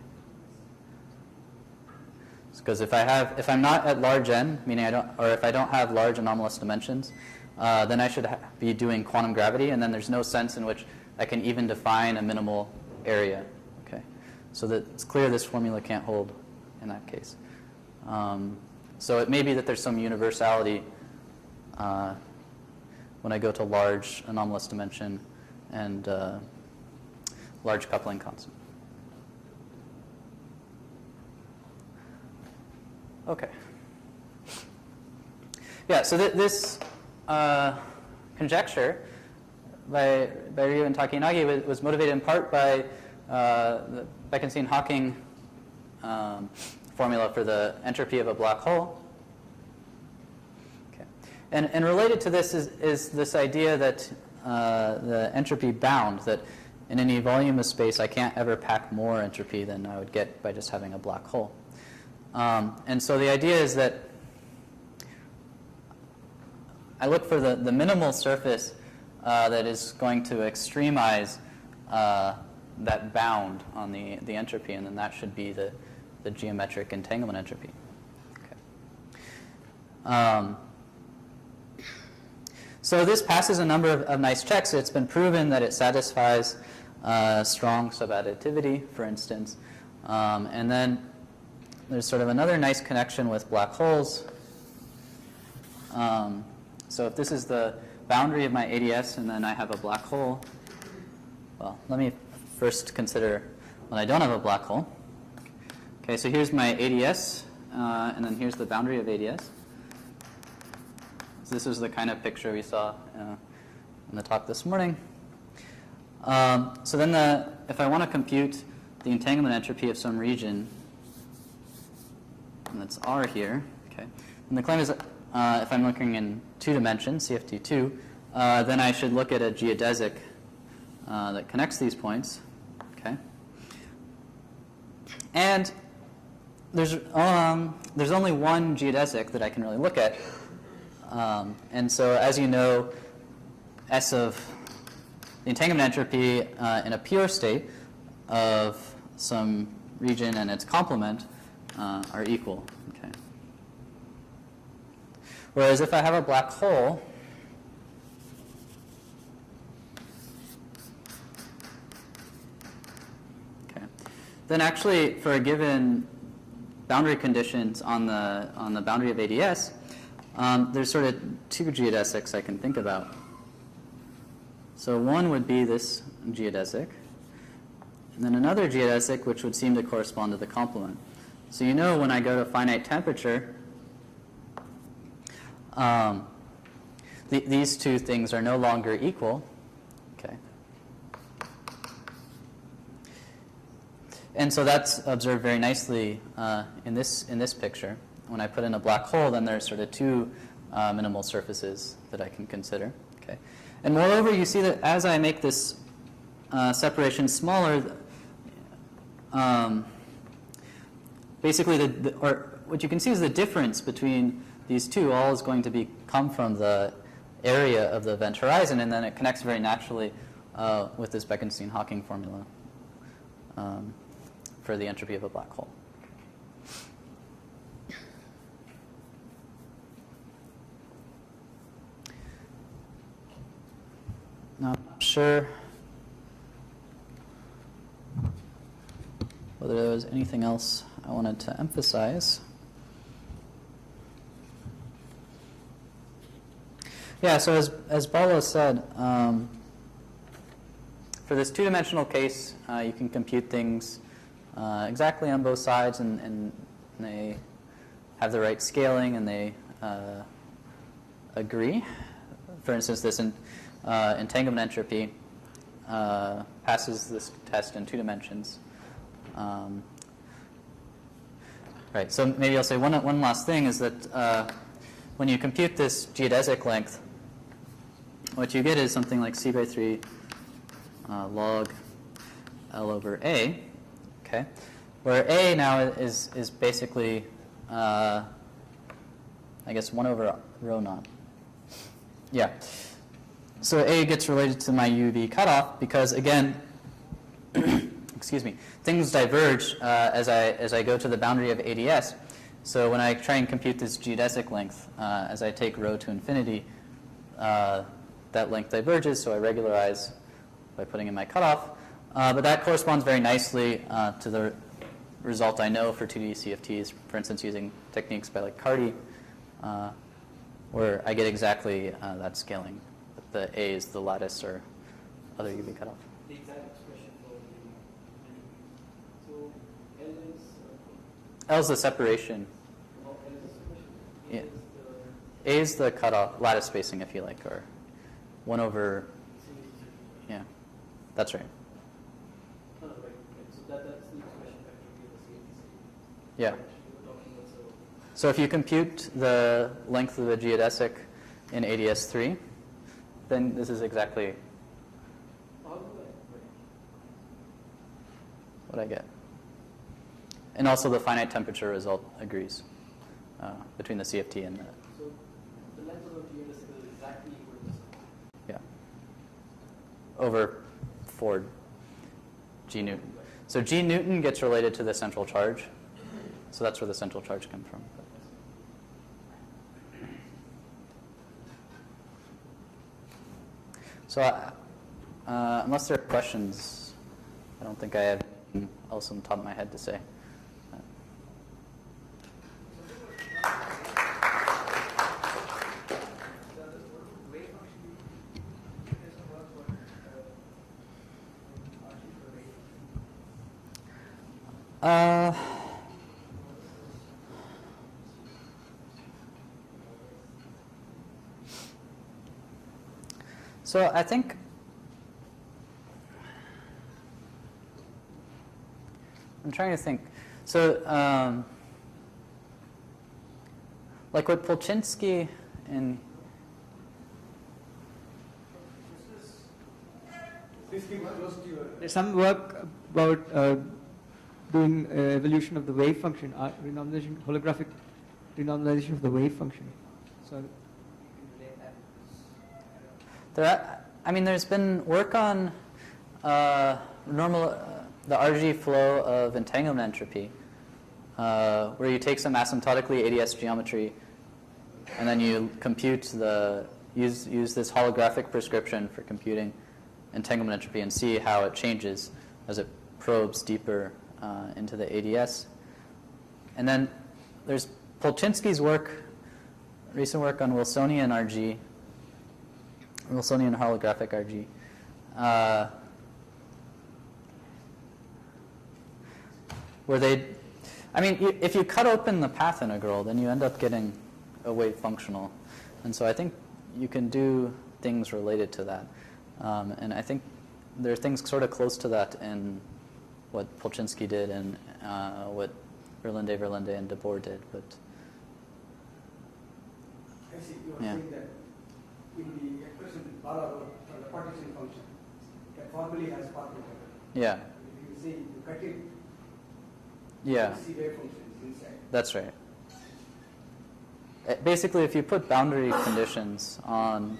Because if I'm not at large n, meaning if I don't have large anomalous dimensions, then I should be doing quantum gravity, and then there's no sense in which I can even define a minimal area. Okay, so that it's clear this formula can't hold in that case. So it may be that there's some universality when I go to large anomalous dimension and large coupling constant. Okay. Yeah, so this conjecture by Ryu and Takinagi was motivated in part by the Bekenstein-Hawking formula for the entropy of a black hole. Okay. And related to this is this idea that the entropy bound, that in any volume of space I can't ever pack more entropy than I would get by just having a black hole. And so the idea is that I look for the minimal surface that is going to extremize that bound on the entropy, and then that should be the geometric entanglement entropy. Okay. So this passes a number of nice checks. It's been proven that it satisfies strong subadditivity, for instance. And then there's sort of another nice connection with black holes. So if this is the boundary of my ADS and then I have a black hole, well, let me first consider when I don't have a black hole. Okay, so here's my ADS, and then here's the boundary of ADS. So this is the kind of picture we saw in the talk this morning. So then if I want to compute the entanglement entropy of some region, and that's R here, okay, and the claim is if I'm looking in 2 dimensions, CFT2, then I should look at a geodesic that connects these points, okay? And there's only one geodesic that I can really look at. And so, as you know, S of the entanglement entropy in a pure state of some region and its complement are equal. Okay. Whereas if I have a black hole, okay, then actually for a given boundary conditions on the boundary of ADS, there's sort of 2 geodesics I can think about. So one would be this geodesic, and then another geodesic which would seem to correspond to the complement. So you know when I go to finite temperature, these 2 things are no longer equal. Okay. And so that's observed very nicely in this picture, when I put in a black hole, then there's sort of two minimal surfaces that I can consider. Okay, and moreover, you see that as I make this separation smaller, basically, what you can see is the difference between these two all is going to come from the area of the event horizon, and then it connects very naturally with this Bekenstein-Hawking formula for the entropy of a black hole. Now, I'm not sure whether there was anything else I wanted to emphasize. Yeah, so as Bala said, for this two-dimensional case, you can compute things exactly on both sides, and they have the right scaling, and they agree. For instance, this entanglement entropy passes this test in 2 dimensions. Right, so maybe I'll say one last thing is that when you compute this geodesic length, what you get is something like c by 3 log L over A, okay, where A now is basically, I guess, 1 over rho naught. Yeah. So A gets related to my UV cutoff because, again, excuse me, things diverge as I go to the boundary of ADS. So when I try and compute this geodesic length, as I take rho to infinity, that length diverges, so I regularize by putting in my cutoff. But that corresponds very nicely to the result I know for 2D CFTs, for instance, using techniques by like Carty, where I get exactly that scaling. The A is the lattice or other UV cutoff. The exact expression for the so L is L is the separation. L is the separation. Yeah. Is the A is the cutoff, lattice spacing, if you like, or 1 over, yeah, that's right. no, right. So that's the expression factor of the CFT. Yeah. So if you compute the length of the geodesic in ADS3, then this is exactly what I get. And also the finite temperature result agrees between the CFT and the... So the length of the geodesic is exactly equal to this. Yeah. Over 4 G Newton. So G Newton gets related to the central charge. So that's where the central charge comes from. So unless there are questions, I don't think I have anything else on the top of my head to say. So I think I'm trying to think. So like what Polchinski and there's some work about doing evolution of the wave function, renormalization, holographic renormalization of the wave function. So there's been work on the RG flow of entanglement entropy, where you take some asymptotically ADS geometry, and then you compute use this holographic prescription for computing entanglement entropy and see how it changes as it probes deeper into the ADS. And then there's Polchinski's work, recent work on Wilsonian RG, Wilsonian holographic RG. Where if you cut open the path integral, then you end up getting a wave functional. And so I think you can do things related to that. And I think there are things sort of close to that in what Polchinski did and what Verlinde, and de Boer did. But I see. You are Yeah. saying that in the expression Bala for the partition function, that formally has path integrity. Yeah. If you say you cut it, Yeah. you see wave functions inside. That's right. Basically, if you put boundary conditions on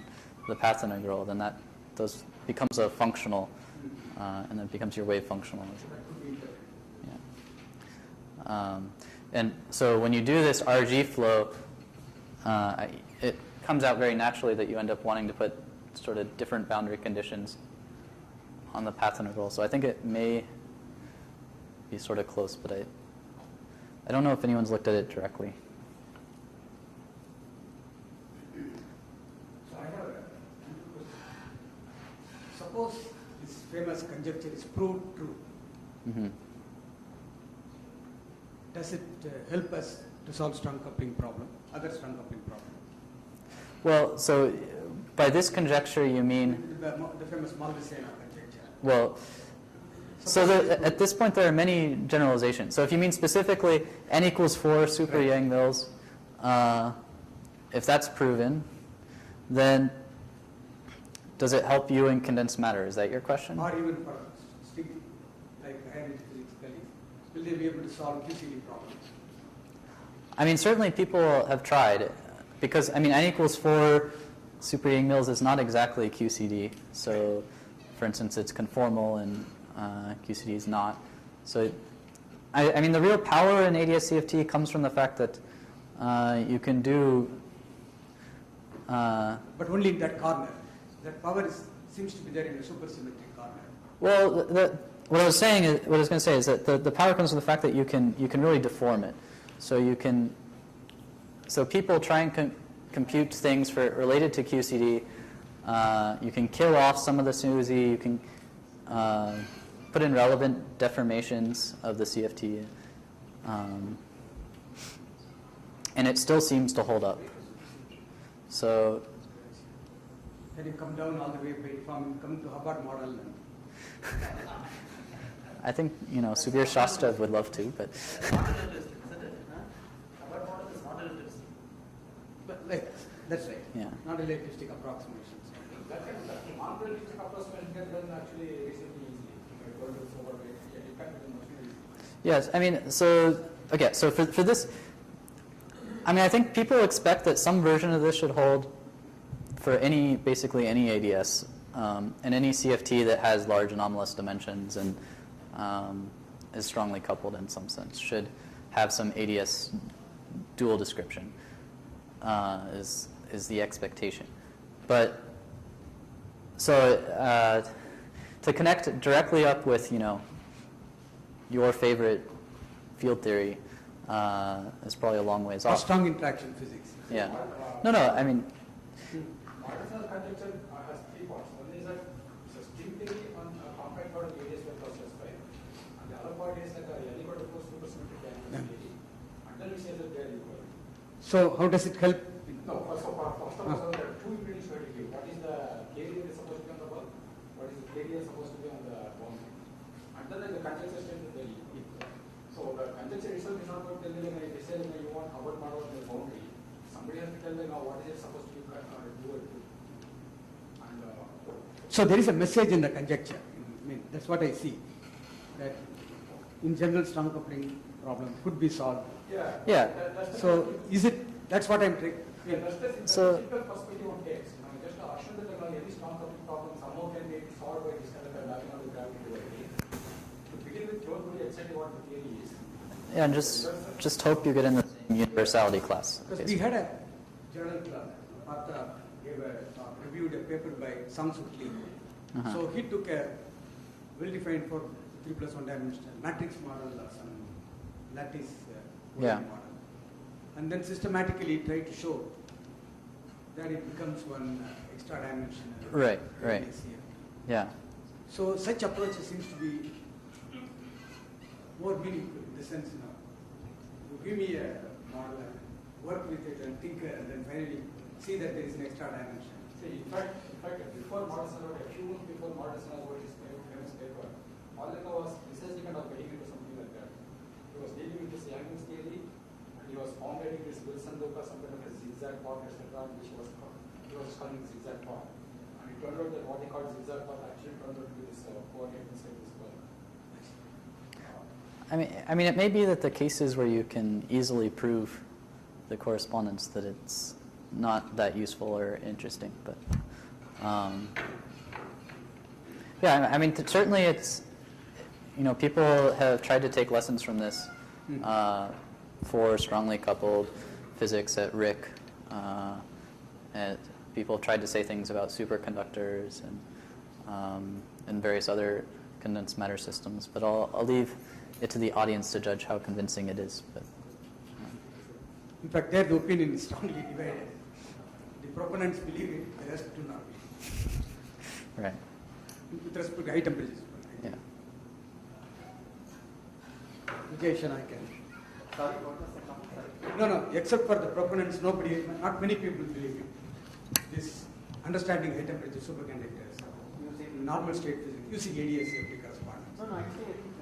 the path integral, then those becomes a functional, and then becomes your wave functional. Yeah. And so when you do this RG flow, it comes out very naturally that you end up wanting to put sort of different boundary conditions on the path integral. So I think it may be sort of close, but I don't know if anyone's looked at it directly. So I have a question. Suppose this famous conjecture is proved true. Mm-hmm. Does it help us to solve strong coupling problem, other strong coupling problem? Well, so by this conjecture you mean, The famous Maldacena conjecture. well, so at this point there are many generalizations. So if you mean specifically n equals 4 super Right. Yang-Mills, if that's proven, then does it help you in condensed matter? Is that your question? Or even for string, like higher physics colleagues, will they be able to solve QCD problems? I mean, certainly people have tried, because, I mean, n equals 4 super Yang-Mills is not exactly QCD. So, for instance, it's conformal and QCD is not. So, I mean, the real power in ads-cft comes from the fact that you can do... But only in that corner. That power seems to be there in a supersymmetric corner. Well, what I was going to say is that the power comes from the fact that you can really deform it. So people try and compute things related to QCD. You can kill off some of the SNOOSY. You can put in relevant deformations of the CFT, and it still seems to hold up. So. Then you come down all the way from come to Hubbard model. And I think Subir Shastov would love to, but. Non-relativistic, isn't it? Hubbard model is non-relativistic. But like, that's right. Yeah. Not relativistic approximations. That kind of non-relativistic approximation can be done actually reasonably easily. If I go to forward way, it can be done much more easily. Yes, I mean, so for this, I mean, I think people expect that some version of this should hold for basically any ADS, and any CFT that has large anomalous dimensions and is strongly coupled in some sense should have some ADS dual description, is the expectation. But so to connect directly up with your favorite field theory is probably a long ways Or off. strong interaction physics. Yeah. No, I mean. Maldacena conjecture has 3 parts. One is that it's a string theory on a compact part of ADS with process 5. And the other part is like a L equal to 4 supersymmetric angle. Until we say that they are equal. So how does it help? No, first of all, there are 2 impedance vertically. What is the KD that is supposed to be on the bulk? What is the KD is supposed to be on the boundary? And then the conjecture statement is very equal. So the conjecture itself is not going to tell you like, say you want Hubbard model on the boundary. Somebody has to tell you now what is it supposed to be do it to. And So there is a message in the conjecture. I mean, that's what I see. That in general, strong coupling problem could be solved. Yeah. So is it? That's what I'm trying. yeah, that's the So- simple perspective on takes. Just to assume that any strong coupling problem somehow can be solved by this kind of a diagonal gravity duality. To begin with, don't really exactly what the theory is. Yeah, and just hope you get in the same universality class. Because we had a journal club. Partha reviewed a paper by Samsung Lee. Uh-huh. So he took a well-defined for 3+1 dimensional matrix model or some lattice Yeah. model. And then systematically tried to show that it becomes one extra dimensional. Right. CFT. Yeah. So such approach seems to be more meaningful in the sense, you give me a model and work with it and think and then finally see that there is an extra dimension. See, in fact, before Maldacena, a few months before Maldacena wrote his famous paper, Maldacena was precisely kind of getting into something like that. He was dealing with this Yang-Mills theory, and he was formulating this Wilson-Lucas, some kind of a zigzag path pockets that run, which was calling zigzag path. And it turned out that what they called zigzag path actually turned out to be this coordinate inside this bulk. I mean, it may be that the cases where you can easily prove the correspondence that it's not that useful or interesting, but yeah, I mean, certainly it's, people have tried to take lessons from this for strongly coupled physics at RIC. And people have tried to say things about superconductors and various other condensed matter systems, but I'll leave it to the audience to judge how convincing it is. But in fact, their opinion is strongly divided. The proponents believe it, the rest do not believe it. right. With respect to high temperatures. Yeah. Vijay, I can. Sorry, what was the comment? No, except for the proponents, not many people believe it. This understanding high temperature superconductors using normal state physics, using ads-cft correspondence. No, actually, I think,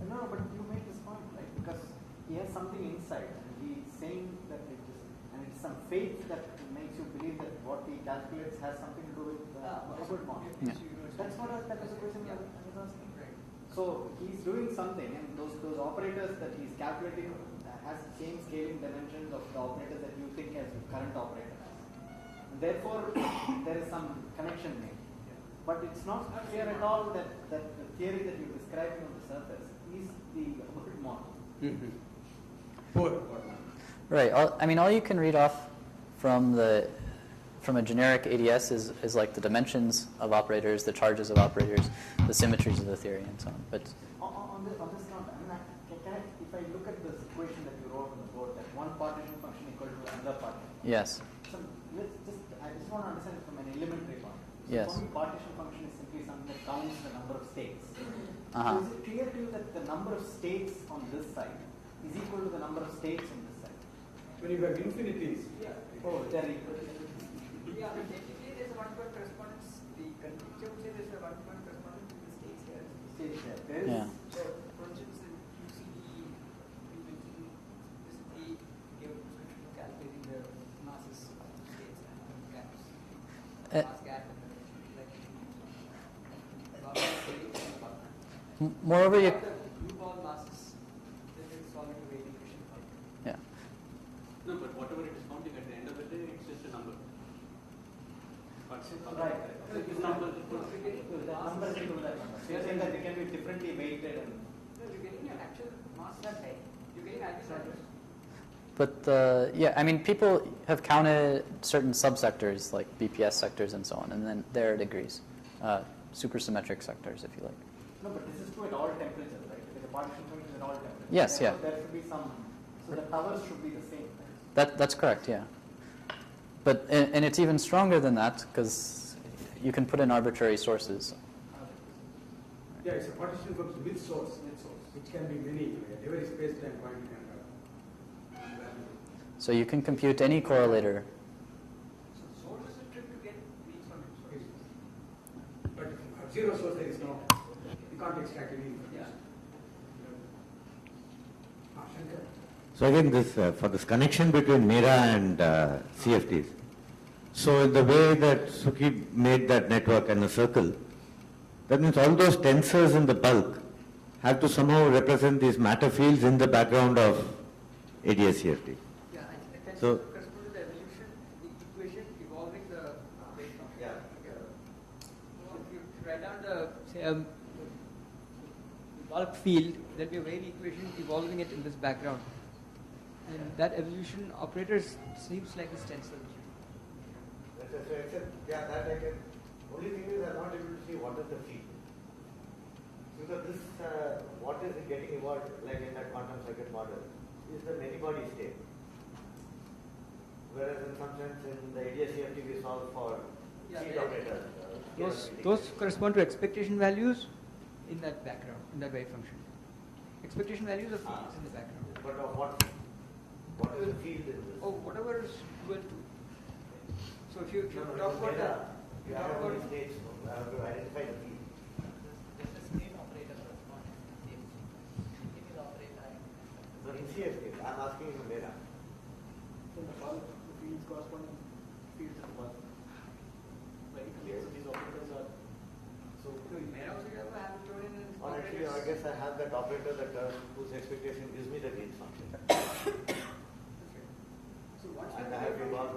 no, but you make this point, right? Because he has something inside, and he's saying that it is, and it's some faith that makes you believe that what he calculates has something to do with Hubbard model. Yeah. That was the question I was asking. So he's doing something, and those operators that he's calculating has the same scaling dimensions of the operators that you think as the current operator has. Therefore, there is some connection made. But it's not clear at all that the theory that you're describing on the surface is the Hubbard model. Poor. Right. All you can read off from a generic ADS is like the dimensions of operators, the charges of operators, the symmetries of the theory, and so on. But on this note, if I look at this equation that you wrote on the board, that one partition function equal to another partition. yes. So I just want to understand it from an elementary point. So Yes. for me, partition function is simply something that counts the number of states. Uh-huh. So is it clear to you that the number of states on this side is equal to the number of states on this side? When you have infinities, Oh, they're equal. Yeah, technically there's a one-to-one correspondence. The picture would say there's a one-to-one correspondence to the states here. States there. There is. Yeah. So, for instance, in QCD, we mentioned implicitly gave a description of calculating the masses of states and gaps. Mass gap and Moreover, you. the blue ball masses, then it's solving the wave equation. Yeah. No, but whatever it is counting at the end of the day, it's just a number. Right. So this number is equal to that number is equal to that number. So you're saying that they can be differently weighted and. No, you're getting an actual mass that high. You're getting actual. But people have counted certain subsectors like BPS sectors and so on, and then there it agrees. Supersymmetric sectors, if you like. No, but this is true at all temperatures, right? Because the partition function is at all temperatures. Yes, Therefore, there should be some. So the towers should be the same. That's correct, yeah. But and it's even stronger than that because you can put in arbitrary sources. yeah, it's a partition function with source, which can be many, every space-time point can have. So you can compute any correlator. So source is a trick to get reads from it. But at zero source there is no, you can't extract any information. Shankar. So again, this for this connection between mera and CFTs. So in the way that Suki made that network and a circle, that means all those tensors in the bulk have to somehow represent these matter fields in the background of ads-cft. Yeah, I think the tensor So- corresponds to the evolution, the equation evolving the waveform. Yeah. So if you write down the, say, bulk field, there'll be a wave equation evolving it in this background. And that evolution operator seems like this tensor. That I can. Only thing is I'm not able to see what is the field. Because this, what is getting evolved, like in that quantum circuit model, is the many-body state. Whereas in some sense in the ads-cft we solve for field operators. Those correspond to expectation values in that background, in that wave function. Expectation values of fields in the background. But of what is the field in this? Oh, whatever is equal to. So if you No, talk about that, you have only states, you have to identify the field. There's a state operator corresponding to CFT. It is operator. So in CFT, I'm asking you mera. So the bulk I guess I have that operator that whose expectation gives me the gains function. So once And I have to evolve.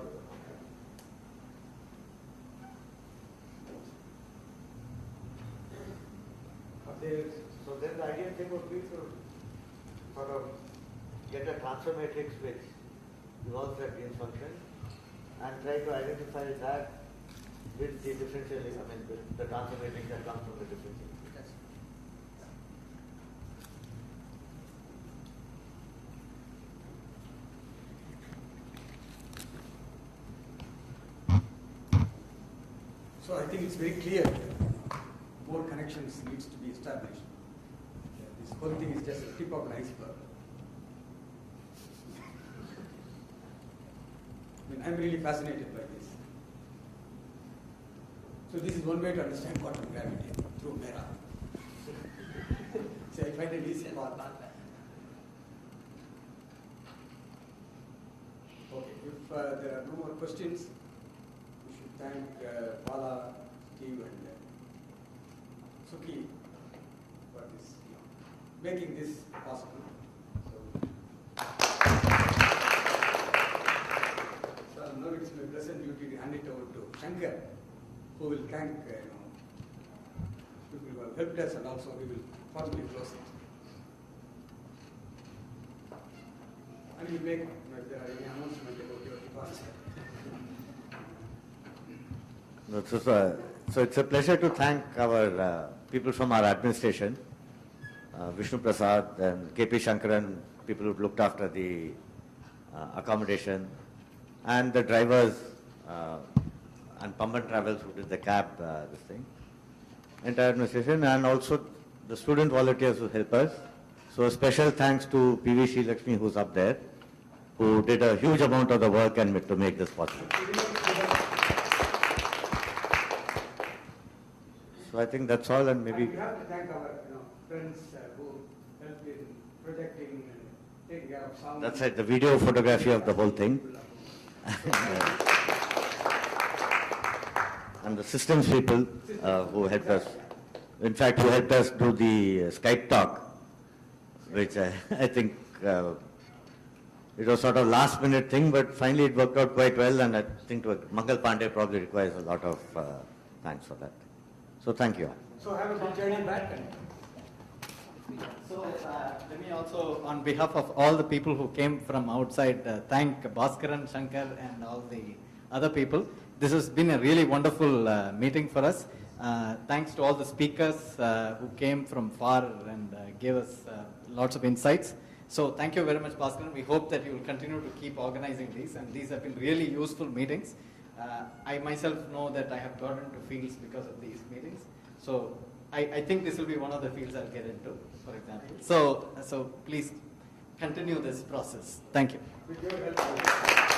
So then the ideal thing would be to sort of get a transfer matrix which involves that gains function and try to identify that with the differential, I mean the transfer matrix that comes from the differential. So I think it's very clear. More connections needs to be established. This whole thing is just a tip of an iceberg. I mean, I'm really fascinated by this. So this is one way to understand quantum gravity through mera. So I find it easy part. Okay, if there are no more questions, we should thank Bala, Steve, and Suki for this, making this possible. So now it's my pleasant duty to hand it over to Shankar, who will thank people who have helped us, and also we will possibly close it. And we make, if there are any announcements about your departure. So it's a pleasure to thank our people from our administration, Vishnu Prasad and KP Shankaran, people who looked after the accommodation, and the drivers and Pamban Travels who did the cab, this thing, entire administration, and also the student volunteers who help us. So a special thanks to PV Sri Lakshmi, who's up there, who did a huge amount of the work and to make this possible. So I think that's all, and maybe. And we have to thank our friends who helped in projecting and taking care of sound. That's right, the video photography of the whole thing. And the systems people who helped us, in fact, who helped us do the Skype talk, which I think it was sort of last minute thing, but finally it worked out quite well, and I think Mangal Pandey probably requires a lot of thanks for that. So thank you. So have a good journey back. So let me also, on behalf of all the people who came from outside, thank Bhaskaran, Shankar, and all the other people. This has been a really wonderful meeting for us. Thanks to all the speakers who came from far and gave us lots of insights. So thank you very much, Bhaskaran. We hope that you will continue to keep organizing these, and these have been really useful meetings. I myself know that I have gotten into fields because of these meetings. So I think this will be one of the fields I'll get into, for example. So please continue this process. Thank you. With your help.